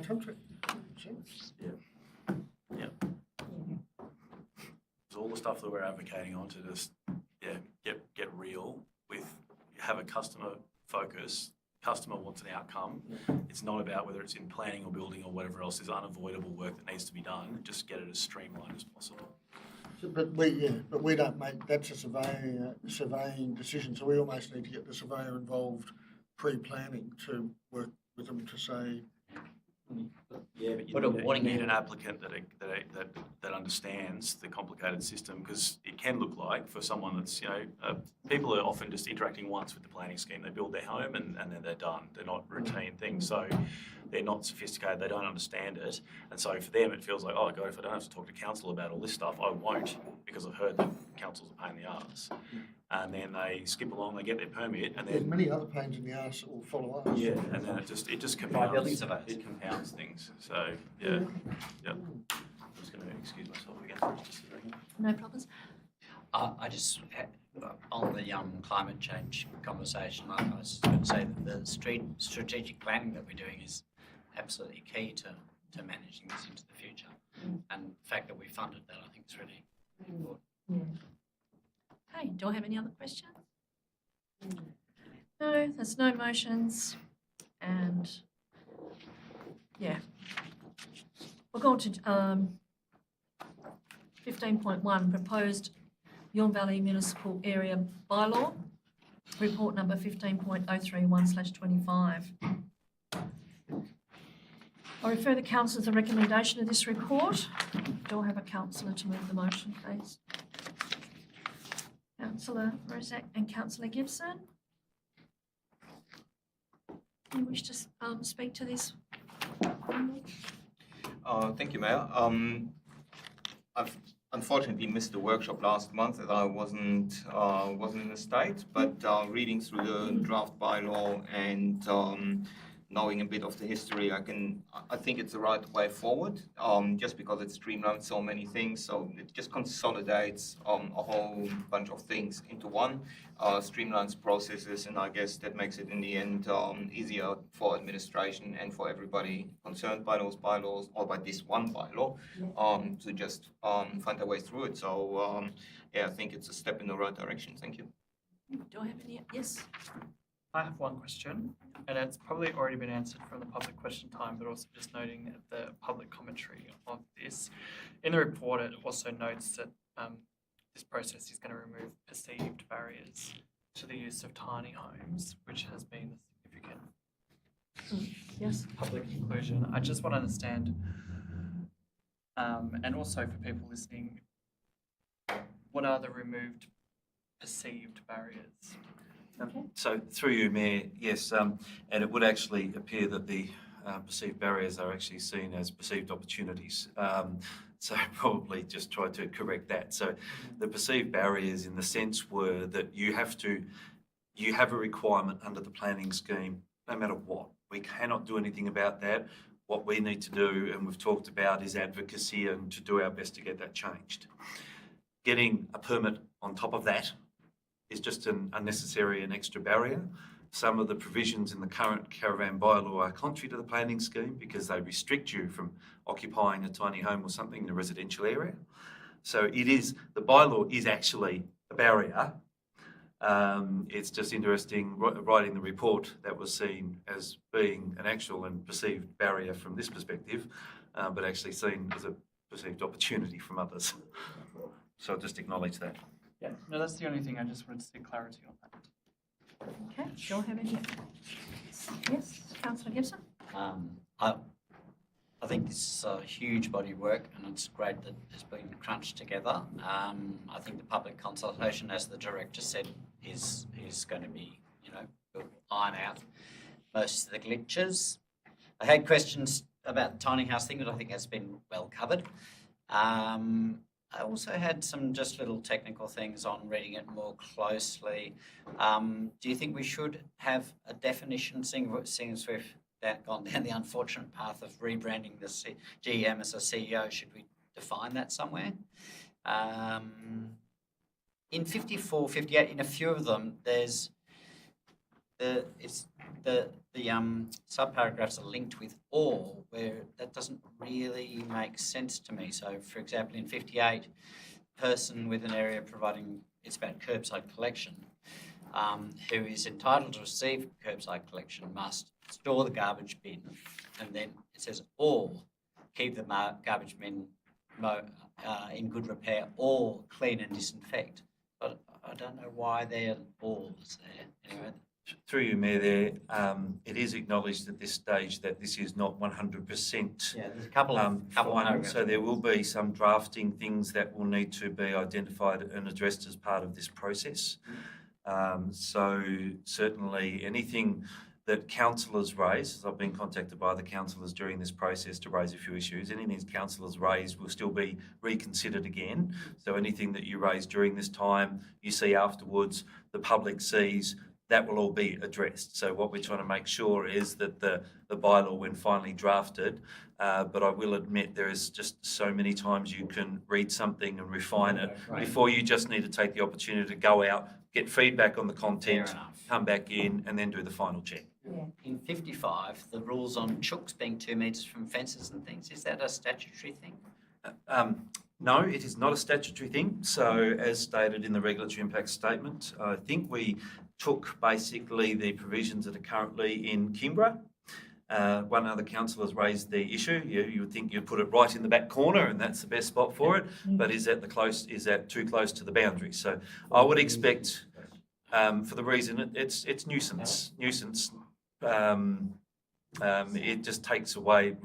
There's all the stuff that we're advocating on to just, get real with, have a customer focus. Customer wants an outcome. It's not about whether it's in planning or building or whatever else. There's unavoidable work that needs to be done. Just get it as streamlined as possible. But we don't make, that's a surveying decision, so we almost need to get the surveyor involved pre-planning to work with them to say, Yeah, but Put a you warning need in. an applicant that understands the complicated system, because it can look like for someone that's, people are often just interacting once with the planning scheme. They build their home and then they're done. They're not routine things. So they're not sophisticated. They don't understand it. And so for them, it feels like, oh, God, if I don't have to talk to council about all this stuff, I won't, because I've heard that council's a pain in the arse. And then they skip along, they get their permit, and There's then many other pains in the arse that will follow us. yeah, and then it just building compounds. surveys. It compounds things. So yeah, I'm just going to excuse myself again for just a second. No problems. I just, on the climate change conversation, I was going to say that the strategic planning that we're doing is absolutely key to managing this into the future. And the fact that we funded that, I think, is really important. Okay, do I have any other questions? No, there's no motions, and yeah. We'll go on to 15.1, proposed Huon Valley Municipal Area Bylaw, report number 15.031/25. I refer the council to the recommendation of this report. Do I have a councillor to move the motion, please? Councillor Rozak and Councillor Gibson. Do you wish to speak to this? Thank you, Mayor. I've unfortunately missed the workshop last month as I wasn't in the state, but reading through the draft bylaw and knowing a bit of the history, I think it's the right way forward, just because it streamlines so many things. So it just consolidates a whole bunch of things into one, streamlines processes, and I guess that makes it in the end easier for administration and for everybody concerned by those bylaws or by this one bylaw to just find their way through it. So yeah, I think it's a step in the right direction. Thank you. Do I have any? Yes. I have one question, and it's probably already been answered from the public question time, but also just noting the public commentary of this. In the report, it also notes that this process is going to remove perceived barriers to the use of tiny homes, which has been a significant Yes. public inclusion. I just want to understand, and also for people listening, what are the removed perceived barriers? So through you, Mayor, yes, and it would actually appear that the perceived barriers are actually seen as perceived opportunities. So probably just try to correct that. So the perceived barriers in the sense were that you have a requirement under the planning scheme, no matter what. We cannot do anything about that. What we need to do, and we've talked about, is advocacy and to do our best to get that changed. Getting a permit on top of that is just an unnecessary and extra barrier. Some of the provisions in the current caravan bylaw are contrary to the planning scheme because they restrict you from occupying a tiny home or something in a residential area. So the bylaw is actually a barrier. It's just interesting, writing the report that was seen as being an actual and perceived barrier from this perspective, but actually seen as a perceived opportunity from others. So I'll just acknowledge that. Yeah, no, that's the only thing. I just wanted to see clarity on that. Okay, do I have any? Yes, Councillor Gibson? I think this is a huge body of work, and it's great that it's been crunched together. I think the public consultation, as the director said, is going to be, iron out most of the glitches. I had questions about the tiny house thing, but I think that's been well covered. I also had some just little technical things on reading it more closely. Do you think we should have a definition, seeing as we've gone down the unfortunate path of rebranding the GM as a CEO? Should we define that somewhere? In 54, 58, in a few of them, there's the subparagraphs are linked with or, where that doesn't really make sense to me. So, for example, in 58, person with an area providing, it's about curbside collection, who is entitled to receive curbside collection must store the garbage bin, and then it says or keep the garbage bin in good repair or clean and disinfect. But I don't know why they're alls there. Anyway, Through you, Mayor, there, it is acknowledged at this stage that this is not 100% Yeah, there's a couple of final, paragraphs. so there will be some drafting things that will need to be identified and addressed as part of this process. So certainly anything that councillors raise, as I've been contacted by the councillors during this process to raise a few issues, anything councillors raise will still be reconsidered again. So anything that you raise during this time, you see afterwards, the public sees, that will all be addressed. So what we're trying to make sure is that the bylaw, when finally drafted, but I will admit there is just so many times you can read something and refine it before you just need to take the opportunity to go out, get feedback on the content, come back in and then do the final check. In 55, the rules on chooks being 2 metres from fences and things, is that a statutory thing? No, it is not a statutory thing. So as stated in the regulatory impact statement, I think we took basically the provisions that are currently in Kimbra. One other councillor has raised the issue. You would think you'd put it right in the back corner and that's the best spot for it. But is that too close to the boundary? So I would expect, for the reason it's nuisance. It just takes away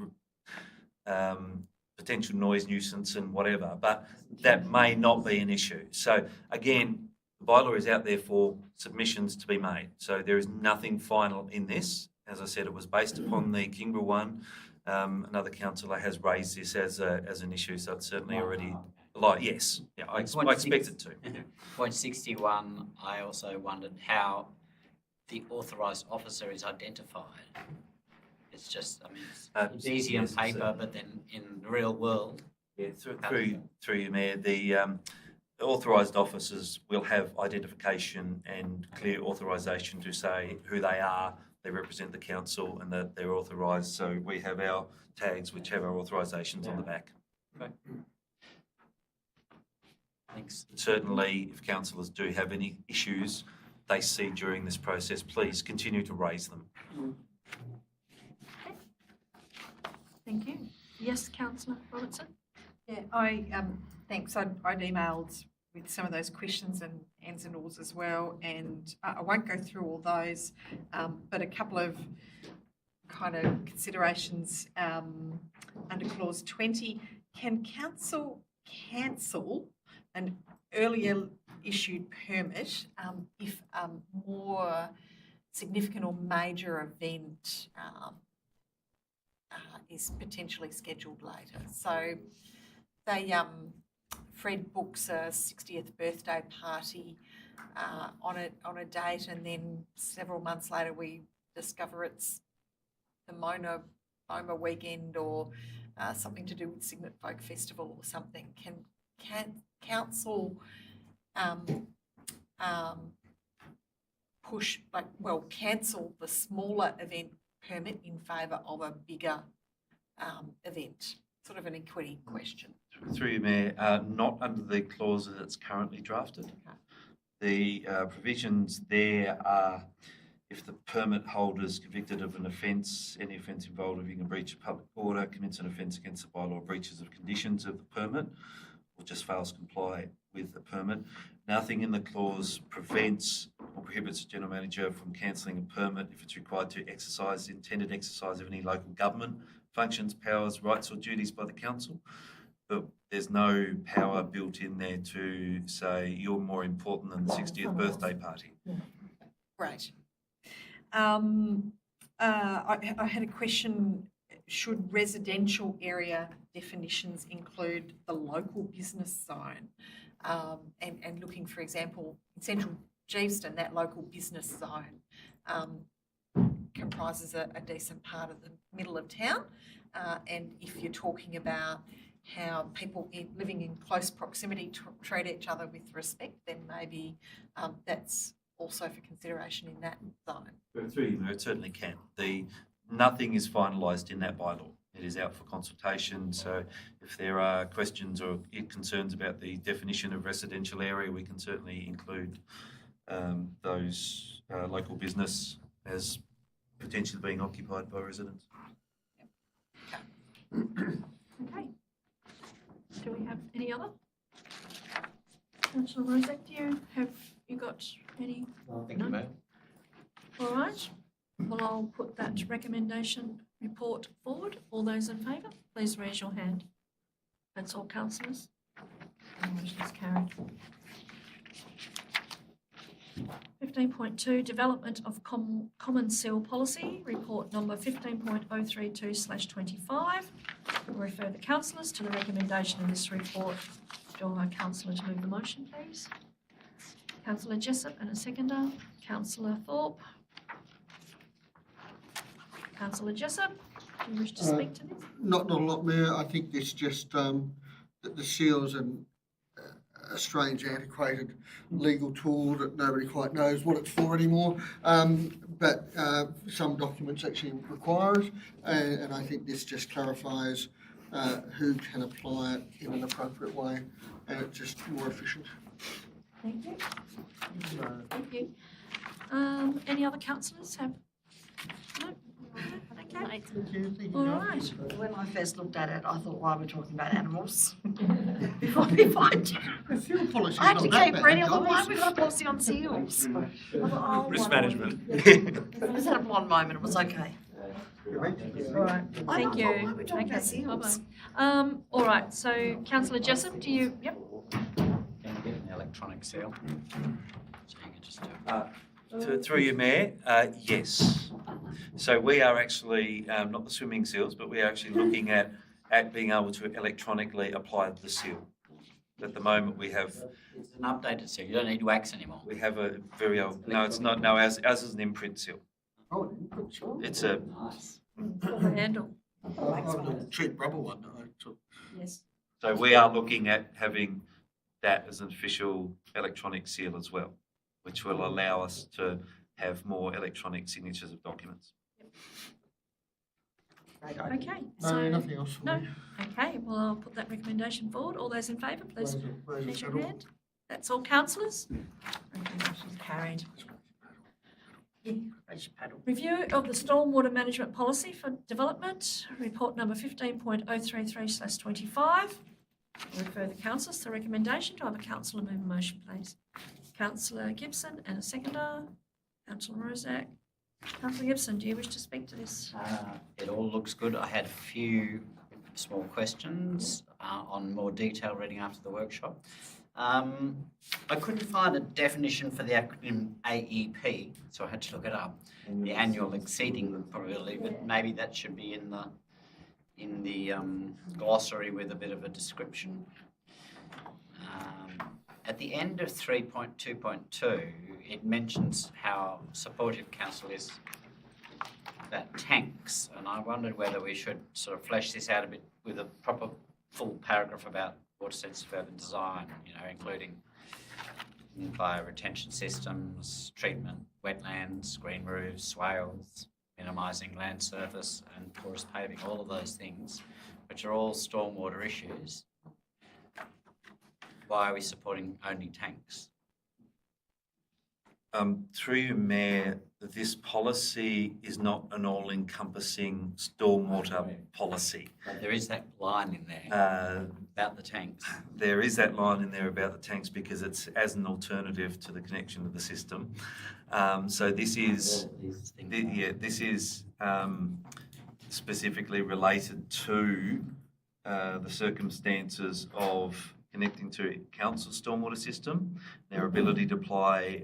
potential noise nuisance and whatever, but that may not be an issue. So again, the bylaw is out there for submissions to be made. So there is nothing final in this. As I said, it was based upon the Kingborough one. Another councillor has raised this as an issue, so it's certainly already yes. Yeah, I expect it to. Point 61, I also wondered how the authorised officer is identified. It's just, I mean, it's easy on paper, but then in the real world. Yeah, through you, Mayor, the authorised officers will have identification and clear authorisation to say who they are, they represent the council and that they're authorised. So we have our tags which have our authorisations on the back. Okay. Thanks. Certainly, if councillors do have any issues they see during this process, please continue to raise them. Thank you. Yes, Councillor Robertson? Yeah, thanks. I'd emailed with some of those questions and ands and alls as well, and I won't go through all those, but a couple of kind of considerations under clause 20. Can council cancel an earlier issued permit if a more significant or major event is potentially scheduled later? So they Fred books a 60th birthday party on a date, and then several months later we discover it's the Mona weekend or something to do with Cygnet Folk Festival or something. Can council cancel the smaller event permit in favour of a bigger event? Sort of an equity question. Through you, Mayor, not under the clause that's currently drafted. Okay. The provisions there are if the permit holder is convicted of an offence, any offence involving a breach of public order, commits an offence against the bylaw or breaches of conditions of the permit, or just fails to comply with the permit. Nothing in the clause prevents or prohibits the General Manager from cancelling a permit if it's required to exercise the intended exercise of any local government functions, powers, rights or duties by the council. But there's no power built in there to say you're more important than the 60th birthday party. Great. I had a question. Should residential area definitions include the local business zone? And looking, for example, in central Geeveston, that local business zone comprises a decent part of the middle of town. And if you're talking about how people living in close proximity treat each other with respect, then maybe that's also for consideration in that zone. It certainly can. Nothing is finalised in that bylaw. It is out for consultation. So if there are questions or concerns about the definition of residential area, we can certainly include those local business as potentially being occupied by residents. Okay. Do we have any other? Councillor Rozak, have you got any? Thank you, Mayor. All right. Well, I'll put that recommendation report forward. All those in favour, please raise your hand. That's all, councillors. Motion is carried. 15.2, Development of Common Seal Policy, report number 15.032/25. We'll refer the councillors to the recommendation of this report. Do I councillor to move the motion, please? Councillor Jessup and a seconder. Councillor Thorpe. Councillor Jessup, do you wish to speak to this? Not a lot, Mayor. I think it's just that the seal's a strange, antiquated legal tool that nobody quite knows what it's for anymore. But some documents actually require it, and I think this just clarifies who can apply it in an appropriate way, and it's just more efficient. Thank you. Thank you. Any other councillors have? No? Okay. All right. When I first looked at it, I thought, why are we talking about animals? before I The seal policy I had to keep reading, I thought, why have we got a policy on seals? I thought, oh, Risk why not? management. I just had a blonde moment, it was okay. All right. Thank you. Why are we talking about Okay, seals? bye-bye. All right, so councillor Jessup, do you, yep. Can you get an electronic seal? So you can just do it. Through you, Mayor, yes. So we are actually, not the swimming seals, but we are actually looking at being able to electronically apply the seal. At the moment, we have... It's an updated seal, you don't need wax anymore. We have a very old... No, it's not. No, ours is an imprint seal. Oh, It's a... Handle. The cheap rubber one that I took. Yes. So we are looking at having that as an official electronic seal as well, which will allow us to have more electronic signatures of documents. Okay, No, so, nothing else for no. me. Okay, well, I'll put that recommendation forward. All those in favour, please Raise raise it, your pedal. hand. That's all councillors. Recommendation carried. Review of the Stormwater Management Policy for Development, report number 15.033/25. Refer the councillors to the recommendation. Do I have a councillor move a motion, please? Councillor Gibson and a seconder. Councillor Rozak. Councillor Gibson, do you wish to speak to this? It all looks good. I had a few small questions on more detailed reading after the workshop. I couldn't find a definition for the acronym AEP, so I had to look it up. The annual exceeding probability, but maybe that should be in the glossary with a bit of a description. At the end of 3.2.2, it mentions how supportive council is about tanks, and I wondered whether we should sort of flesh this out a bit with a proper full paragraph about water sensitive urban design, including fire retention systems, treatment, wetlands, green roofs, swales, minimising land surface and porous paving, all of those things, which are all stormwater issues. Why are we supporting only tanks? Through you, Mayor, this policy is not an all-encompassing stormwater policy. But there is that line in there about the tanks. There is that line in there about the tanks because it's as an alternative to the connection to the system. So this is, this is specifically related to the circumstances of connecting to council's stormwater system, their ability to apply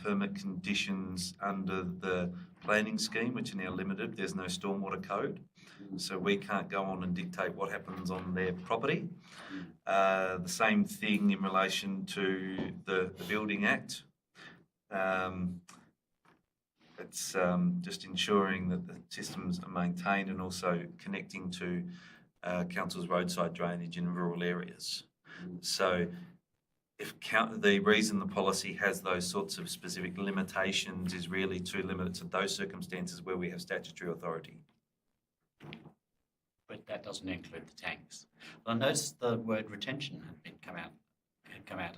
permit conditions under the planning scheme, which are now limited. There's no stormwater code, so we can't go on and dictate what happens on their property. The same thing in relation to the Building Act. It's just ensuring that the systems are maintained and also connecting to council's roadside drainage in rural areas. So if the reason the policy has those sorts of specific limitations is really to limit it to those circumstances where we have statutory authority. But that doesn't include the tanks. Well, I noticed the word retention had come out,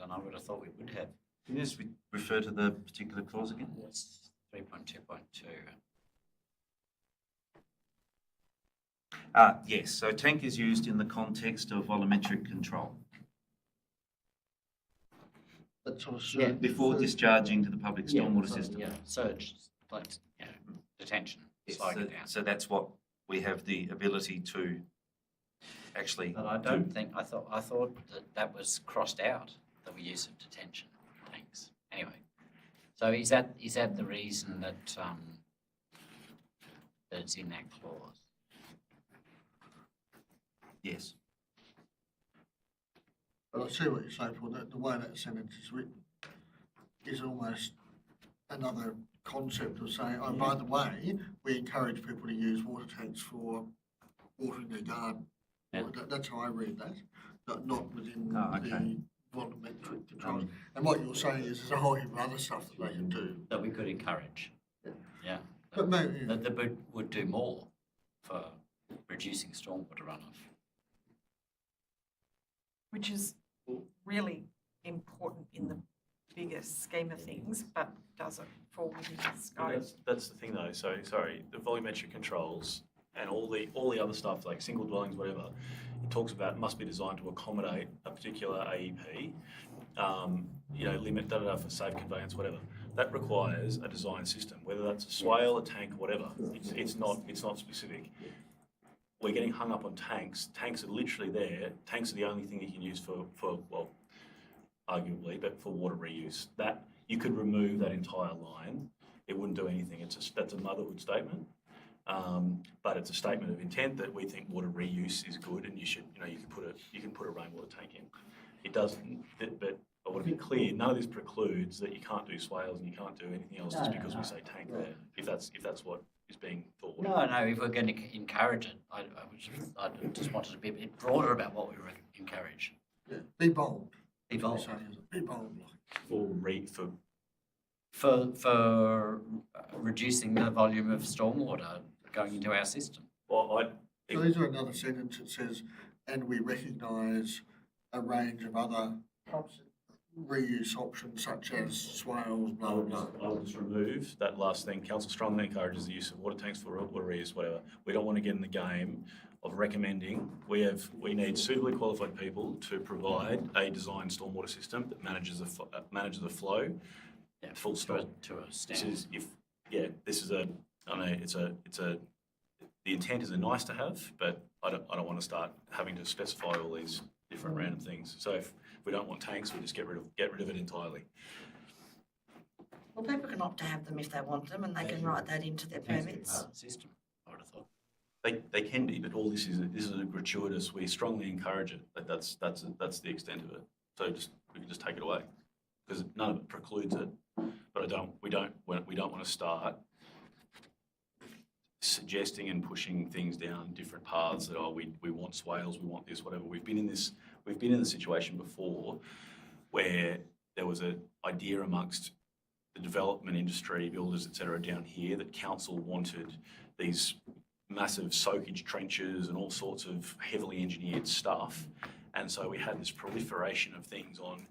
and I would have thought we would have. Can you just refer to the particular clause again? It's 3.2.2. Yes, so tank is used in the context of volumetric control. That's sort of Yeah. Before discharging to the public stormwater so, system. Yeah, surge like, detention, Yes, slowing so, it down. so that's what we have the ability to actually But I don't think, I thought that was crossed out, the use of detention tanks. Anyway, so is that the reason that that it's in that clause? Yes. But I see what you're saying, Paul, that the way that sentence is written is almost another concept of saying, oh, by the way, we encourage people to use water tanks for watering their garden. Yeah. That's how I read that, not within Oh, okay. the volumetric controls. And what you're saying is there's a whole heap of other stuff that they can do. That we could encourage. Yeah. But maybe, That would do more for reducing stormwater runoff. Which is really important in the bigger scheme of things, but doesn't fall within the scope. That's the thing though, so, sorry, the volumetric controls and all the other stuff, like single dwellings, whatever, it talks about must be designed to accommodate a particular AEP, limit, for safe conveyance, whatever. That requires a design system, whether that's a swale, a tank, whatever. It's not specific. We're getting hung up on tanks. Tanks are literally there. Tanks are the only thing you can use for well, arguably, but for water reuse. That you could remove that entire line. It wouldn't do anything. That's a motherhood statement. But it's a statement of intent that we think water reuse is good, and you can put a rainwater tank in. It doesn't, but I want to be clear. None of this precludes that you can't do swales and you can't do anything else just because we say tank there. If that's what is being thought. No, if we're going to encourage it, I just wanted to be a bit broader about what we encourage. yeah, be bold. Be That's what bold. you're saying, is it? Be bold. For reducing the volume of stormwater going into our system. Well, So is there another sentence that says, and we recognise a range of other reuse options such as swales, blah, blah, blah. I'll just remove that last thing. Council strongly encourages the use of water tanks for water reuse, whatever. We don't want to get in the game of recommending. We need suitably qualified people to provide a designed stormwater system that manages the flow. Yeah, full stop. To a standard. The intent is a nice to have, but I don't want to start having to specify all these different random things. So if we don't want tanks, we just get rid of it entirely. Well, people can opt to have them if they want them, and they can write that into their permits. System, I would have thought. They can be, but all this is a gratuitous. We strongly encourage it. That's the extent of it. So we can just take it away because none of it precludes it. But we don't want to start suggesting and pushing things down different paths that we want swales, we want this, whatever. We've been in the situation before where there was an idea amongst the development industry, builders, etc., down here that council wanted these massive soakage trenches and all sorts of heavily engineered stuff. And so we had this proliferation of things on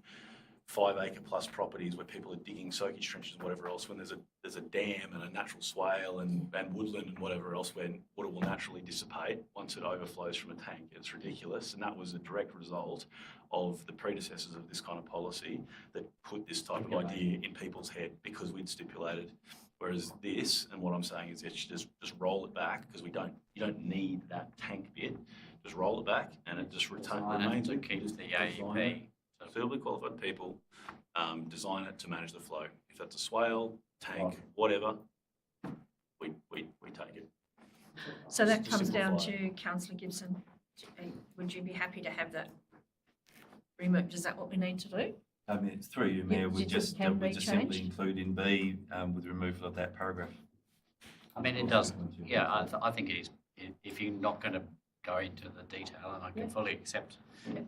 5 acre plus properties where people are digging soakage trenches and whatever else when there's a dam and a natural swale and woodland and whatever else when water will naturally dissipate once it overflows from a tank. It's ridiculous, and that was a direct result of the predecessors of this kind of policy that put this type of idea in people's head because we'd stipulated. Whereas this, and what I'm saying is just roll it back because you don't need that tank bit. Just roll it back and it just remains. To keep the AEP. Suitably qualified people design it to manage the flow. If that's a swale, tank, whatever, we take it. So that To comes down simplify to Councillor Gibson. Would you be happy to have that removed? Is that what we need to do? Through you, Mayor, we you think just can be simply changed? include in B with removal of that paragraph. I mean, it does. Yeah, I think it is. If you're not going to go into the detail, and I can fully accept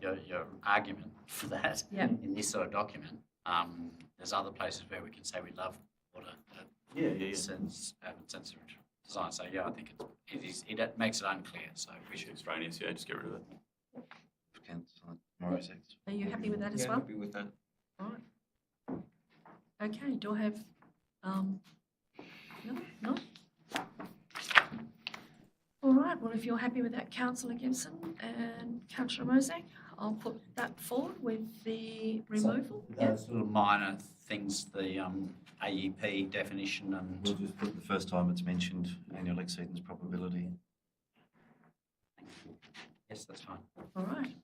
your argument for that in this sort of document. There's other places where we can say we love water. Sensitive design. So yeah, I think it makes it unclear. So we should extraneous. Yeah, just get rid of it. Are you happy with that as Yeah, well? happy with that. All right. Okay, do I have, no? All right, well, if you're happy with that, Councillor Gibson and Councillor Mosek, I'll put that forward with the removal. Yeah. Those little minor things, the AEP definition and. We'll just put the first time it's mentioned, annual exceedance probability. Yes, that's fine. All right.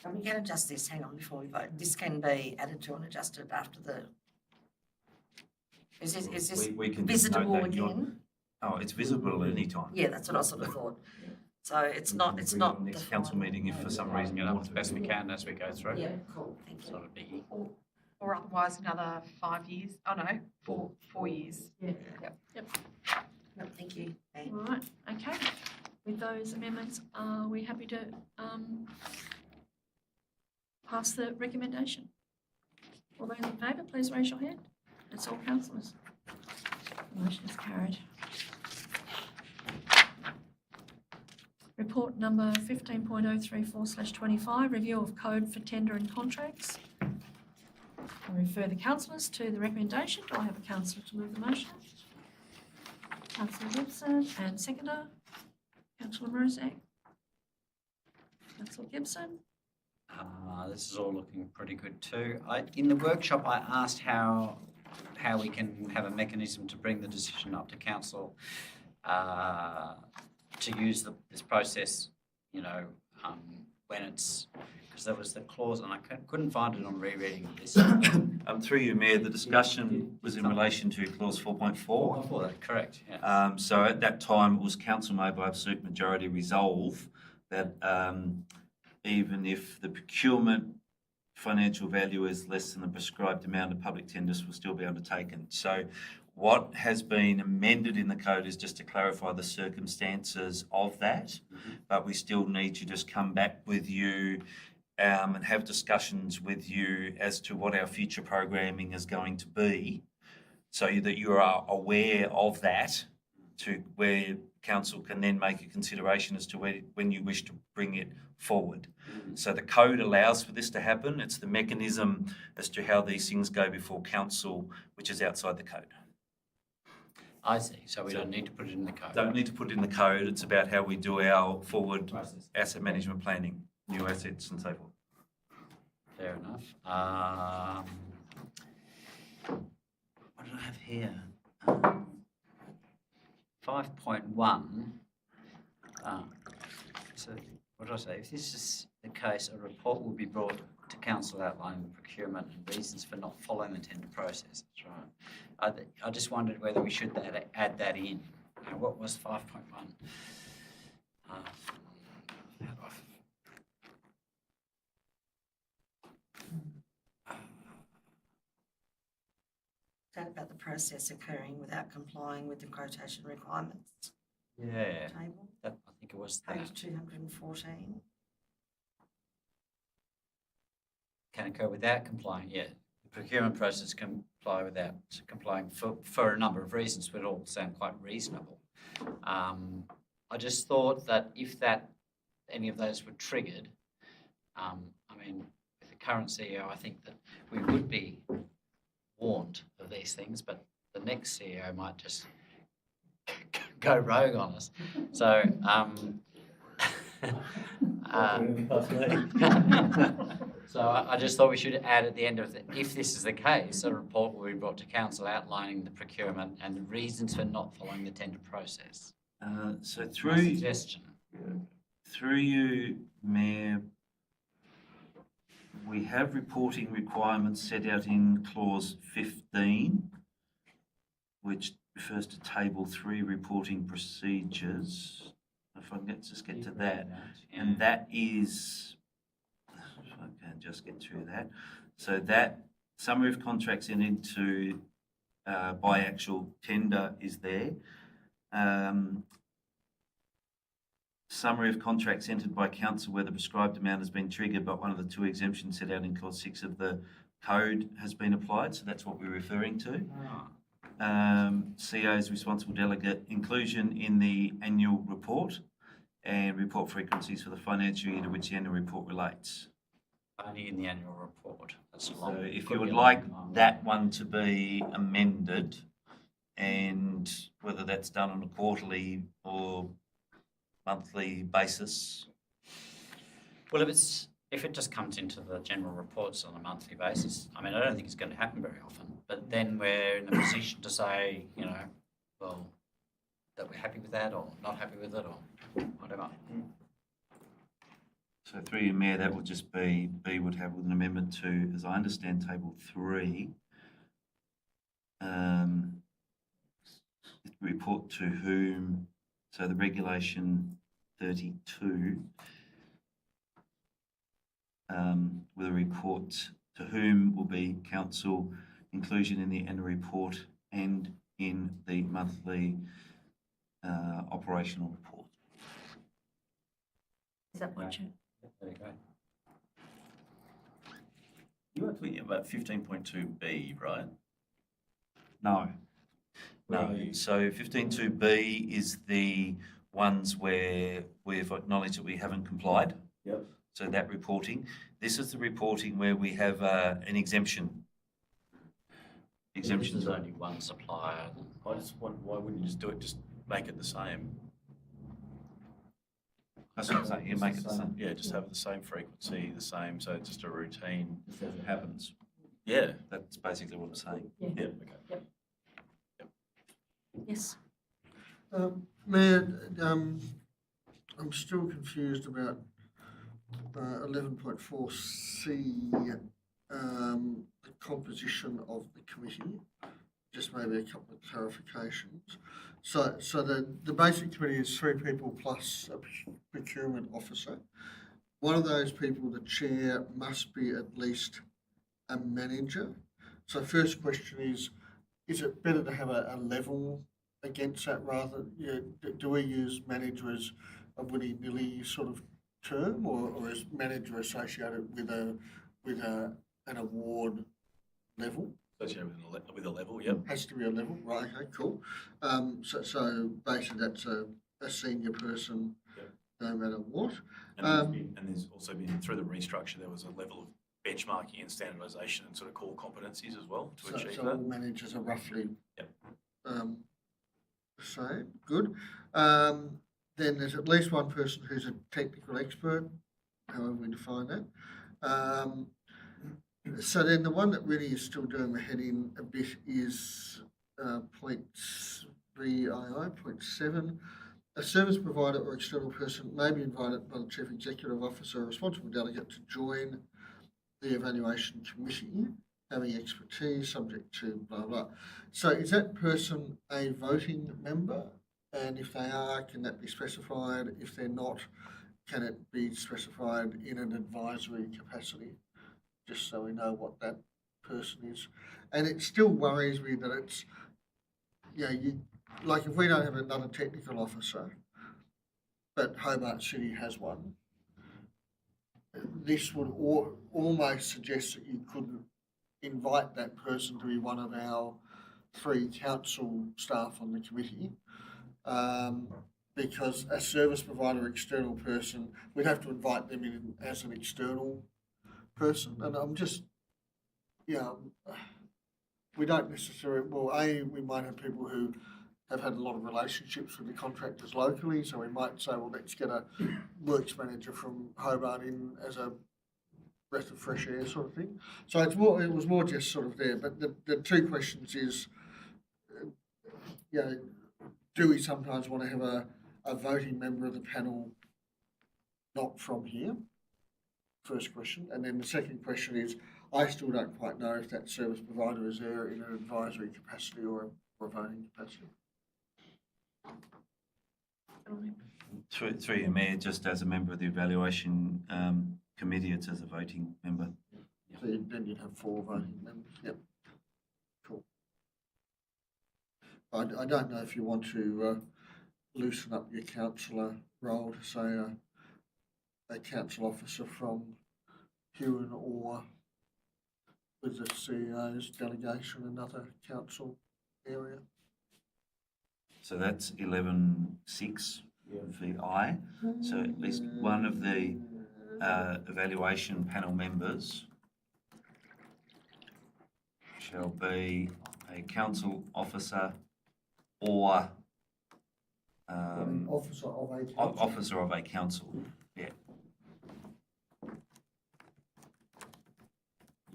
And we can adjust this, hang on, before we vote. This can be added to and adjusted after the. Is this We can just note visible that you're- again? Oh, it's visible at any time. Yeah, that's what I sort of thought. So it's not, Bring it on next council meeting if for some reason Get you up want as to. best we can as we go through. Yeah, cool, thank It's you. not a biggie. Or otherwise another 5 years, oh no, 4 years. Yeah. Yep. No, thank you. Okay. All right. Okay. With those amendments, are we happy to pass the recommendation? All those in favour, please raise your hand. That's all councillors. The motion is carried. Report number 15.034/25, review of code for tender and contracts. I refer the councillors to the recommendation. Do I have a councillor to move the motion? Councillor Gibson and seconder, Councillor Mozak. Councillor Gibson. This is all looking pretty good too. In the workshop, I asked how we can have a mechanism to bring the decision up to council to use this process, when it's, because there was the clause, and I couldn't find it on rereading of this. Through you, Mayor, the discussion was in relation to clause 4.4. Oh, that correct, yeah. So at that time, it was council made by absolute majority resolve that even if the procurement financial value is less than the prescribed amount of public tenders will still be undertaken. So what has been amended in the code is just to clarify the circumstances of that, but we still need to just come back with you and have discussions with you as to what our future programming is going to be, so that you are aware of that, to where council can then make a consideration as to when you wish to bring it forward. So the code allows for this to happen. It's the mechanism as to how these things go before council, which is outside the code. I see, so we don't need to put it in the code. Don't need to put it in the code. It's about how we do our forward asset management planning, new assets and so forth. Fair enough. What did I have here? 5.1. So what did I say? If this is the case, a report will be brought to council outlining the procurement and reasons for not following the tender process. That's right. I just wondered whether we should add that in. What was 5.1? That about the process occurring without complying with the quotation requirements Yeah, table, I think it was that. page 214. Can occur without complying, yeah. The procurement process can apply without complying for a number of reasons, but all sound quite reasonable. I just thought that if any of those were triggered, with the current CEO, I think that we would be warned of these things, but the next CEO might just go rogue on us. So, so I just thought we should add at the end of if this is the case, a report will be brought to council outlining the procurement and the reasons for not following the tender process. So My through suggestion. you, Mayor, we have reporting requirements set out in clause 15, which refers to table 3 reporting procedures. If I can just get to that, and that is, if I can just get through that. So that summary of contracts entered into by actual tender is there. Summary of contracts entered by council where the prescribed amount has been triggered, but one of the 2 exemptions set out in clause 6 of the code has been applied. So that's what we're referring to. CEO's responsible delegate inclusion in the annual report and report frequencies for the financial year to which the annual report relates. Only in the annual report. That's long. So if Could you would be a like long time. that one to be amended, and whether that's done on a quarterly or monthly basis. Well, if it's if it just comes into the general reports on a monthly basis, I mean, I don't think it's going to happen very often, but then we're in a position to say, you know, well, that we're happy with that or not happy with it or whatever. So through you, Mayor, that would just be, B would have with an amendment to, as I understand, table 3, report to whom, so the regulation 32, with a report to whom will be council, inclusion in the annual report and in the monthly operational report. Is that what you? There you go. You are talking about 15.2B, right? No. Where No. are you? So 15.2B is the ones where we've acknowledged that we haven't complied. Yep. So that reporting. This is the reporting where we have an exemption. Exemptions. There's only one supplier. I just want, why wouldn't you just do it, just make it the same? That's what I'm saying, you make it the same. Yeah, just have the same frequency, the same, so it's just a routine. Just as it happens. Yeah. That's basically what I'm saying. Yeah. Yeah, okay. Yes. Mayor, I'm still confused about 11.4C, the composition of the committee. Just maybe a couple of clarifications. So the basic committee is 3 people plus a procurement officer. One of those people, the chair, must be at least a manager. So first question is it better to have a level against that rather, do we use manager as a willy-nilly sort of term, or is manager associated with an award level? Associated with a level, yep. Has to be a level, right? Okay, cool. So basically that's a senior person, no matter what. And there's also been, through the restructure, there was a level of benchmarking and standardisation and sort of core competencies as well to achieve So that. all managers are roughly Yep. the same. Good. Then there's at least one person who's a technical expert, however we define that. So then the one that really is still doing my head in a bit is point 3II, point 7. A service provider or external person may be invited by the Chief Executive Officer or responsible delegate to join the evaluation committee, having expertise subject to blah, blah. So is that person a voting member? And if they are, can that be specified? If they're not, can it be specified in an advisory capacity? Just so we know what that person is. And it still worries me that it's, like if we don't have another technical officer, but Hobart City has one, this would almost suggest that you couldn't invite that person to be one of our 3 council staff on the committee, because a service provider external person, we'd have to invite them in as an external person. And I'm just, we don't necessarily, we might have people who have had a lot of relationships with the contractors locally, so we might say, well, let's get a works manager from Hobart in as a breath of fresh air sort of thing. So it was more just sort of there. But the 2 questions is, do we sometimes want to have a voting member of the panel not from here? First question. And then the second question is, I still don't quite know if that service provider is there in an advisory capacity or a voting capacity. Through you, Mayor, just as a member of the evaluation committee, it's as a voting member. So then you'd have 4 voting members. Yep. Cool. I don't know if you want to loosen up your councillor role to say a council officer from Huon or with the CEO's delegation, another council area. So that's 11.6 VI. So at least one of the evaluation panel members shall be a council officer or Officer of a council. officer of a council. Yeah.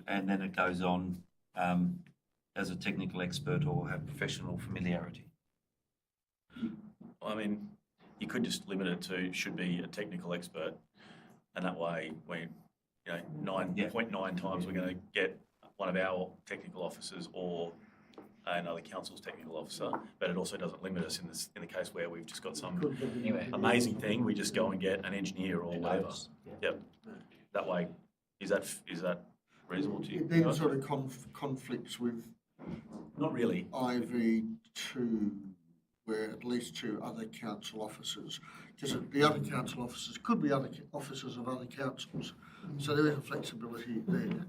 and then it goes on as a technical expert or have professional familiarity. I mean, you could just limit it to should be a technical expert, and that way, we, 9.9 times we're going to get one of our technical officers or another council's technical officer, but it also doesn't limit us in the case where we've just got some amazing thing, we just go and get an engineer or whatever. Yep. That way, is that reasonable to you? It then guys? sort of conflicts with Not really. IV2, where at least 2 other council officers, because the other council officers could be other officers of other councils, so there is a flexibility there.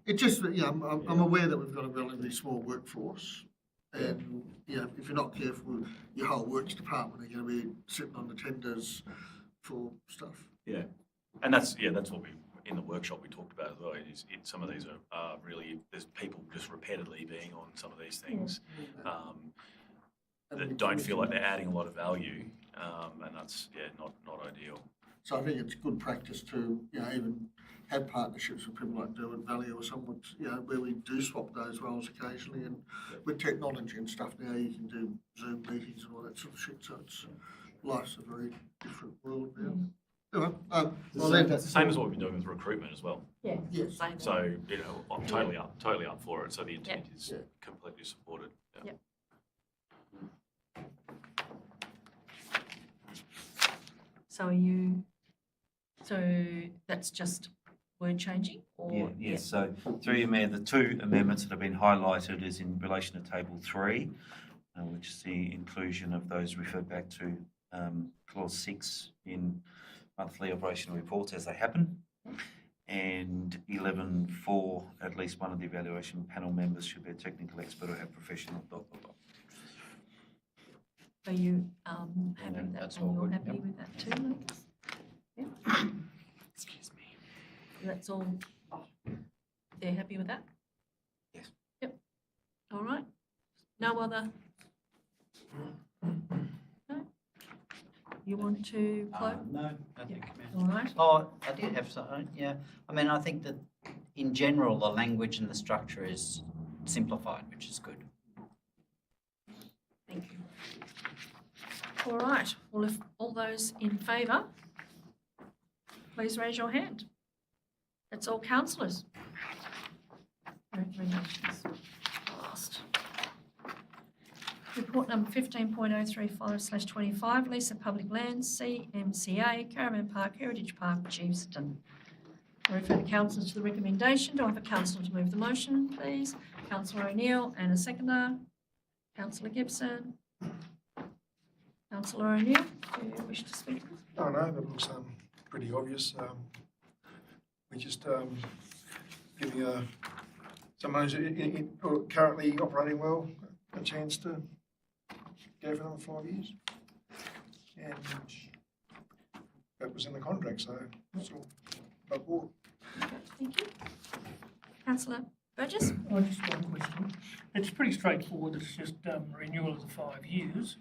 It just, I'm aware that we've got a relatively small workforce, and if you're not careful, your whole works department are going to be sitting on the tenders for stuff. Yeah, and that's what we in the workshop we talked about as well. Some of these are really, there's people just repeatedly being on some of these things that don't feel like they're adding a lot of value, and that's not ideal. So I think it's good practice to even have partnerships with people like Derwent Valley or someone where we do swap those roles occasionally, and with technology and stuff now you can do Zoom meetings and all that sort of shit. So life's a very different world now. It's the same as what we've been doing with recruitment as well. Yeah. Yes. Same. So I'm totally up for it. So the intent is completely supported. Yeah. Yep. So that's just word changing, or Yes. So through you, Mayor, the 2 amendments that have been highlighted is in relation to Table 3, which is the inclusion of those referred back to Clause 6 in monthly operational reports as they happen, and 11.4, at least one of the evaluation panel members should be a technical expert or have professional. Are you happy with that? that's And all you're good, happy yep. with that too, Lucas? Yeah. Excuse me. That's all. They're happy with that? Yes. Yep. All right. No other? No? You want to close? No, I think. All right. Oh, I did have something, yeah. I mean, I think that in general, the language and the structure is simplified, which is good. Thank you. All right. Well, if all those in favour, please raise your hand. That's all councillors. Recommendations passed. Report number 15.035/25, lease of public lands, CMCA, Caravan Park, Heritage Park, Geeveston. I refer the councillors to the recommendation. Do I have a councillor to move the motion, please? Councillor O'Neill, and a seconder. Councillor Gibson. Councillor O'Neill, do you wish to speak? No, that looks pretty obvious. We're just giving someone who's currently operating well a chance to go for another 5 years. And that was in the contract, so it's all above board. Thank you. Councillor Burgess? Oh, just one question. It's pretty straightforward. It's just renewal of the 5 years.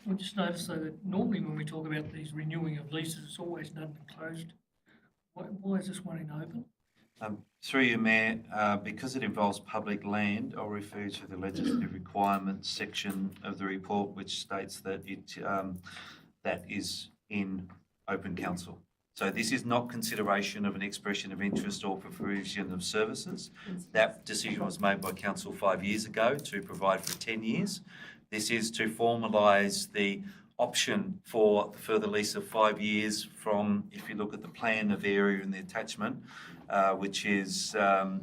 We just noticed though that normally when we talk about these renewing of leases, it's always done and closed. Why is this one in open? Through you, Mayor, because it involves public land, I'll refer to the legislative requirements section of the report, which states that that is in open council. So this is not consideration of an expression of interest or provision of services. That decision was made by council 5 years ago to provide for 10 years. This is to formalise the option for the further lease of 5 years from, if you look at the plan of the area in the attachment, which is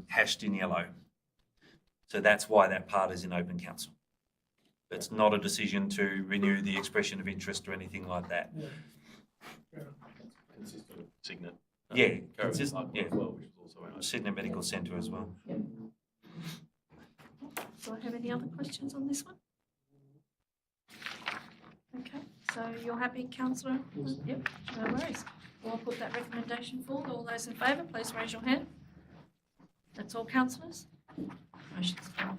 hashed in yellow. So that's why that part is in open council. It's not a decision to renew the expression of interest or anything like that. Consistent with Signet. Yeah, Caravan consistent, Park yeah. as well, which is also in Sydney Medical Centre as well. Yep. Do I have any other questions on this one? Okay, so you're happy, councillor? Yep, no worries. Well, I'll put that recommendation forward. All those in favour, please raise your hand. That's all councillors. Motion's carried.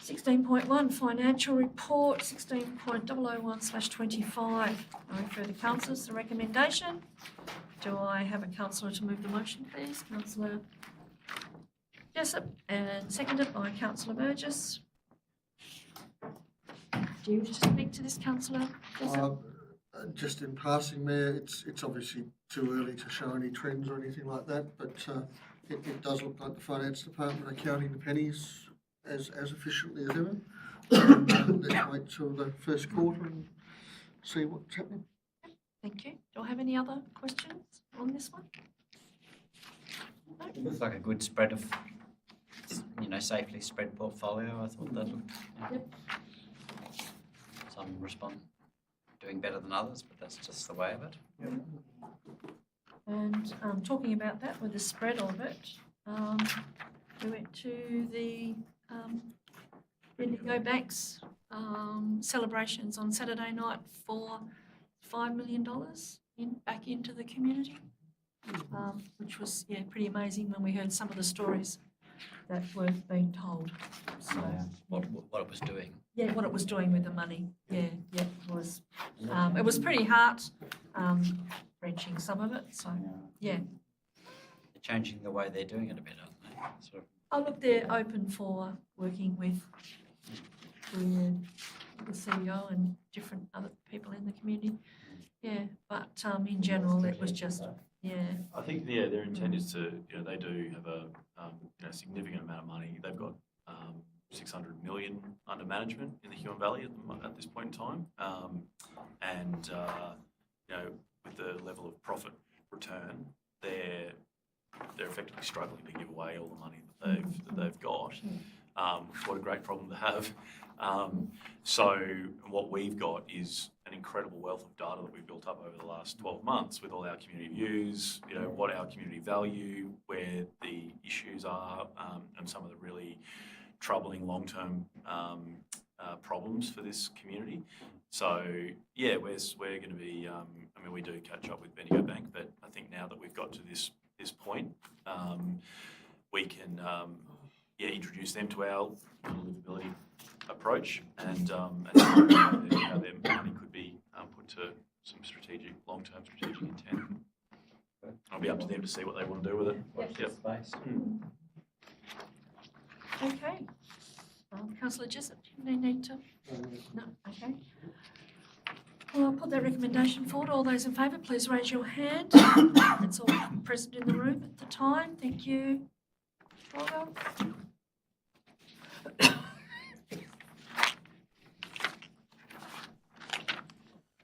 16.1 financial report, 16.001/25. I refer the councillors to the recommendation. Do I have a councillor to move the motion, please? Councillor Jessup, and seconded by councillor Burgess. Do you wish to speak to this, councillor Jessup? Just in passing, Mayor, it's obviously too early to show any trends or anything like that, but it does look like the Finance Department are counting the pennies as efficiently as ever. Let's wait till the first quarter and see what's happening. Thank you. Do I have any other questions on this one? No? It looks like a good spread of, safely spread portfolio. I thought that looked, some respond doing better than others, but that's just the way of it. And talking about that, with the spread of it, we went to the Bendigo Bank's celebrations on Saturday night for $5 million back into the community, which was pretty amazing when we heard some of the stories that were being told. So What it was doing. yeah, what it was doing with the money. It was pretty heart wrenching, some of it. So yeah. They're changing the way they're doing it a bit, aren't they? Sort of. Oh, look, they're open for working with the CEO and different other people in the community. Yeah, but in general, it was just, I think, their intent is to, they do have a, significant amount of money. They've got 600 million under management in the Huon Valley at this point in time. With the level of profit return, they're effectively struggling to give away all the money that they've got. What a great problem to have. So what we've got is an incredible wealth of data that we've built up over the last 12 months with all our community views, what our community value, where the issues are, and some of the really troubling long-term problems for this community. So we're going to be, we do catch up with Bendigo Bank, but I think now that we've got to this point, we can introduce them to our livability approach and how their money could be put to some long-term strategic intent. It'll be up to them to see what they want to do with it. Okay. Councillor Jessup, do you need to? No, okay. Well, I'll put that recommendation forward. All those in favour, please raise your hand. That's all present in the room at the time. Thank you. Olga.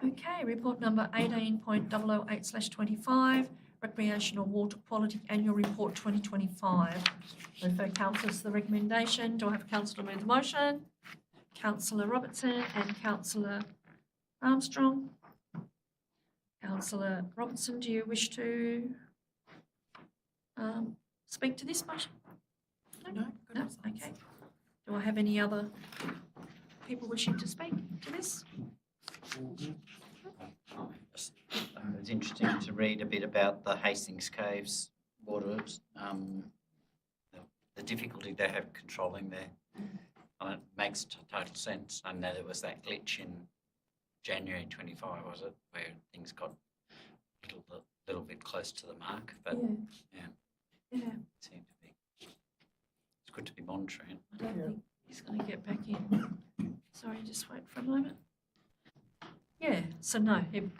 Okay, report number 18.008/25, Recreational Water Quality Annual Report 2025. Refer councillors to the recommendation. Do I have a councillor move the motion? Councillor Robertson and Councillor Armstrong. Councillor Robertson, do you wish to speak to this motion? No, okay. Do I have any other people wishing to speak to this? It was interesting to read a bit about the Hastings Caves waters, the difficulty they have controlling there. And it makes total sense. I know there was that glitch in January 25, was it, where things got a little bit close to the mark, but it seemed to be. It's good to be monitoring. I don't think he's going to get back in. Sorry, just wait for a moment. Yeah, so no, there's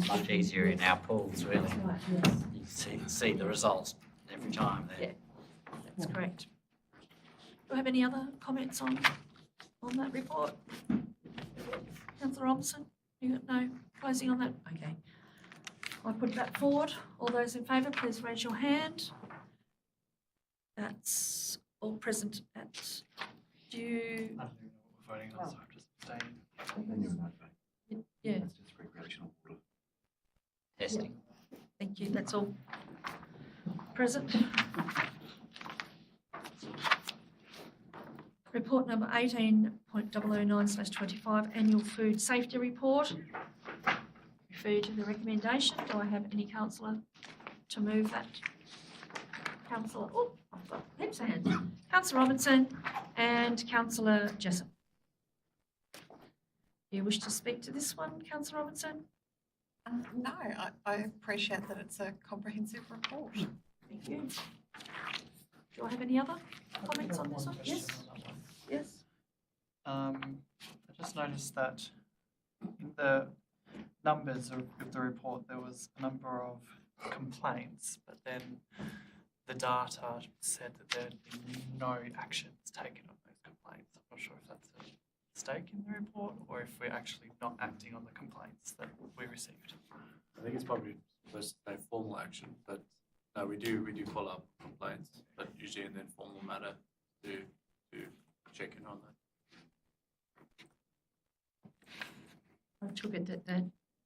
Much easier in our pools, really. Right, yes. You can see the results every time there. Yeah, that's correct. Do I have any other comments on that report? Councillor Robertson, you got no closing on that? Okay. I put that forward. All those in favour, please raise your hand. That's all present at due. I don't even know what we're voting on, so I'm just abstaining. Yeah. That's just recreational water. Testing. Thank you. That's all present. Report number 18.009/25, Annual Food Safety Report. Refer to the recommendation. Do I have any councillor to move that? Councillor, I've got heaps of hands. Councillor Robinson and Councillor Jessup. Do you wish to speak to this one, Councillor Robinson? No, I appreciate that it's a comprehensive report. Thank you. Do I have any other comments on this one? Yes? Yes? I just noticed that in the numbers of the report, there was a number of complaints, but then the data said that there had been no actions taken on those complaints. I'm not sure if that's a mistake in the report or if we're actually not acting on the complaints that we received. I think it's probably supposed to say formal action, but no, we do follow up complaints, but usually in the informal manner to check in on that. I took it that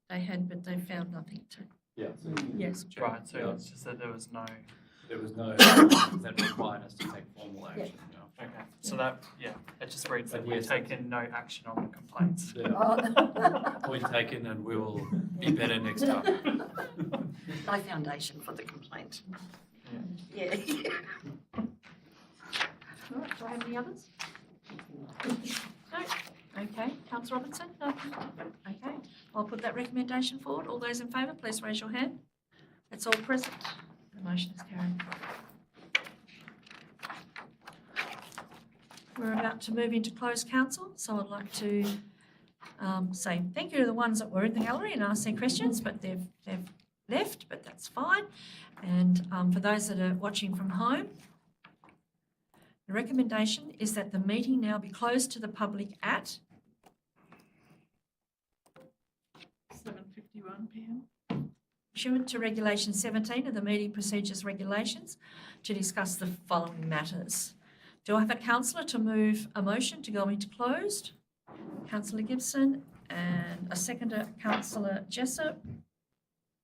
they had, but they found nothing to. Yeah. Yes. Right, so it's just that there was no. There was no that required us to take formal action. Yeah. Okay, so that, yeah, it just reads that we've taken no action on the complaints. Point taken, and we will be better next time. No foundation for the complaint. Yeah. Yeah. All right, do I have any others? No? Okay, Councillor Robinson? No? Okay, I'll put that recommendation forward. All those in favour, please raise your hand. That's all present. The motion is carried. We're about to move into closed council, so I'd like to say thank you to the ones that were in the gallery and asked their questions, but they've left, but that's fine. And for those that are watching from home, the recommendation is that the meeting now be closed to the public at 7:51 p.m. pursuant to Regulation 17 of the Meeting Procedures Regulations to discuss the following matters. Do I have a councillor to move a motion to go into closed? Councillor Gibson, and a seconder, Councillor Jessup.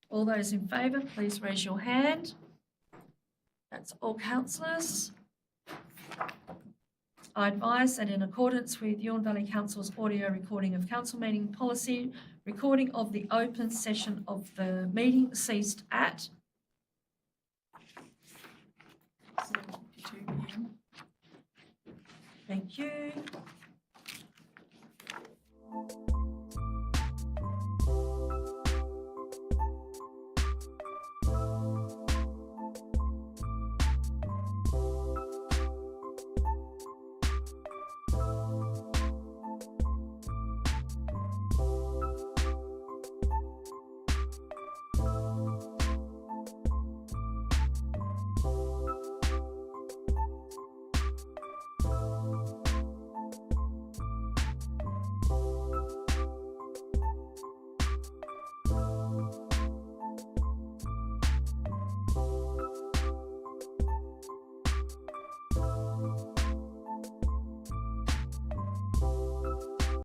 All those in favour, please raise your hand. That's all councillors. I advise that in accordance with Huon Valley Council's audio recording of council meeting policy, recording of the open session of the meeting ceased at 7:52 p.m. Thank you.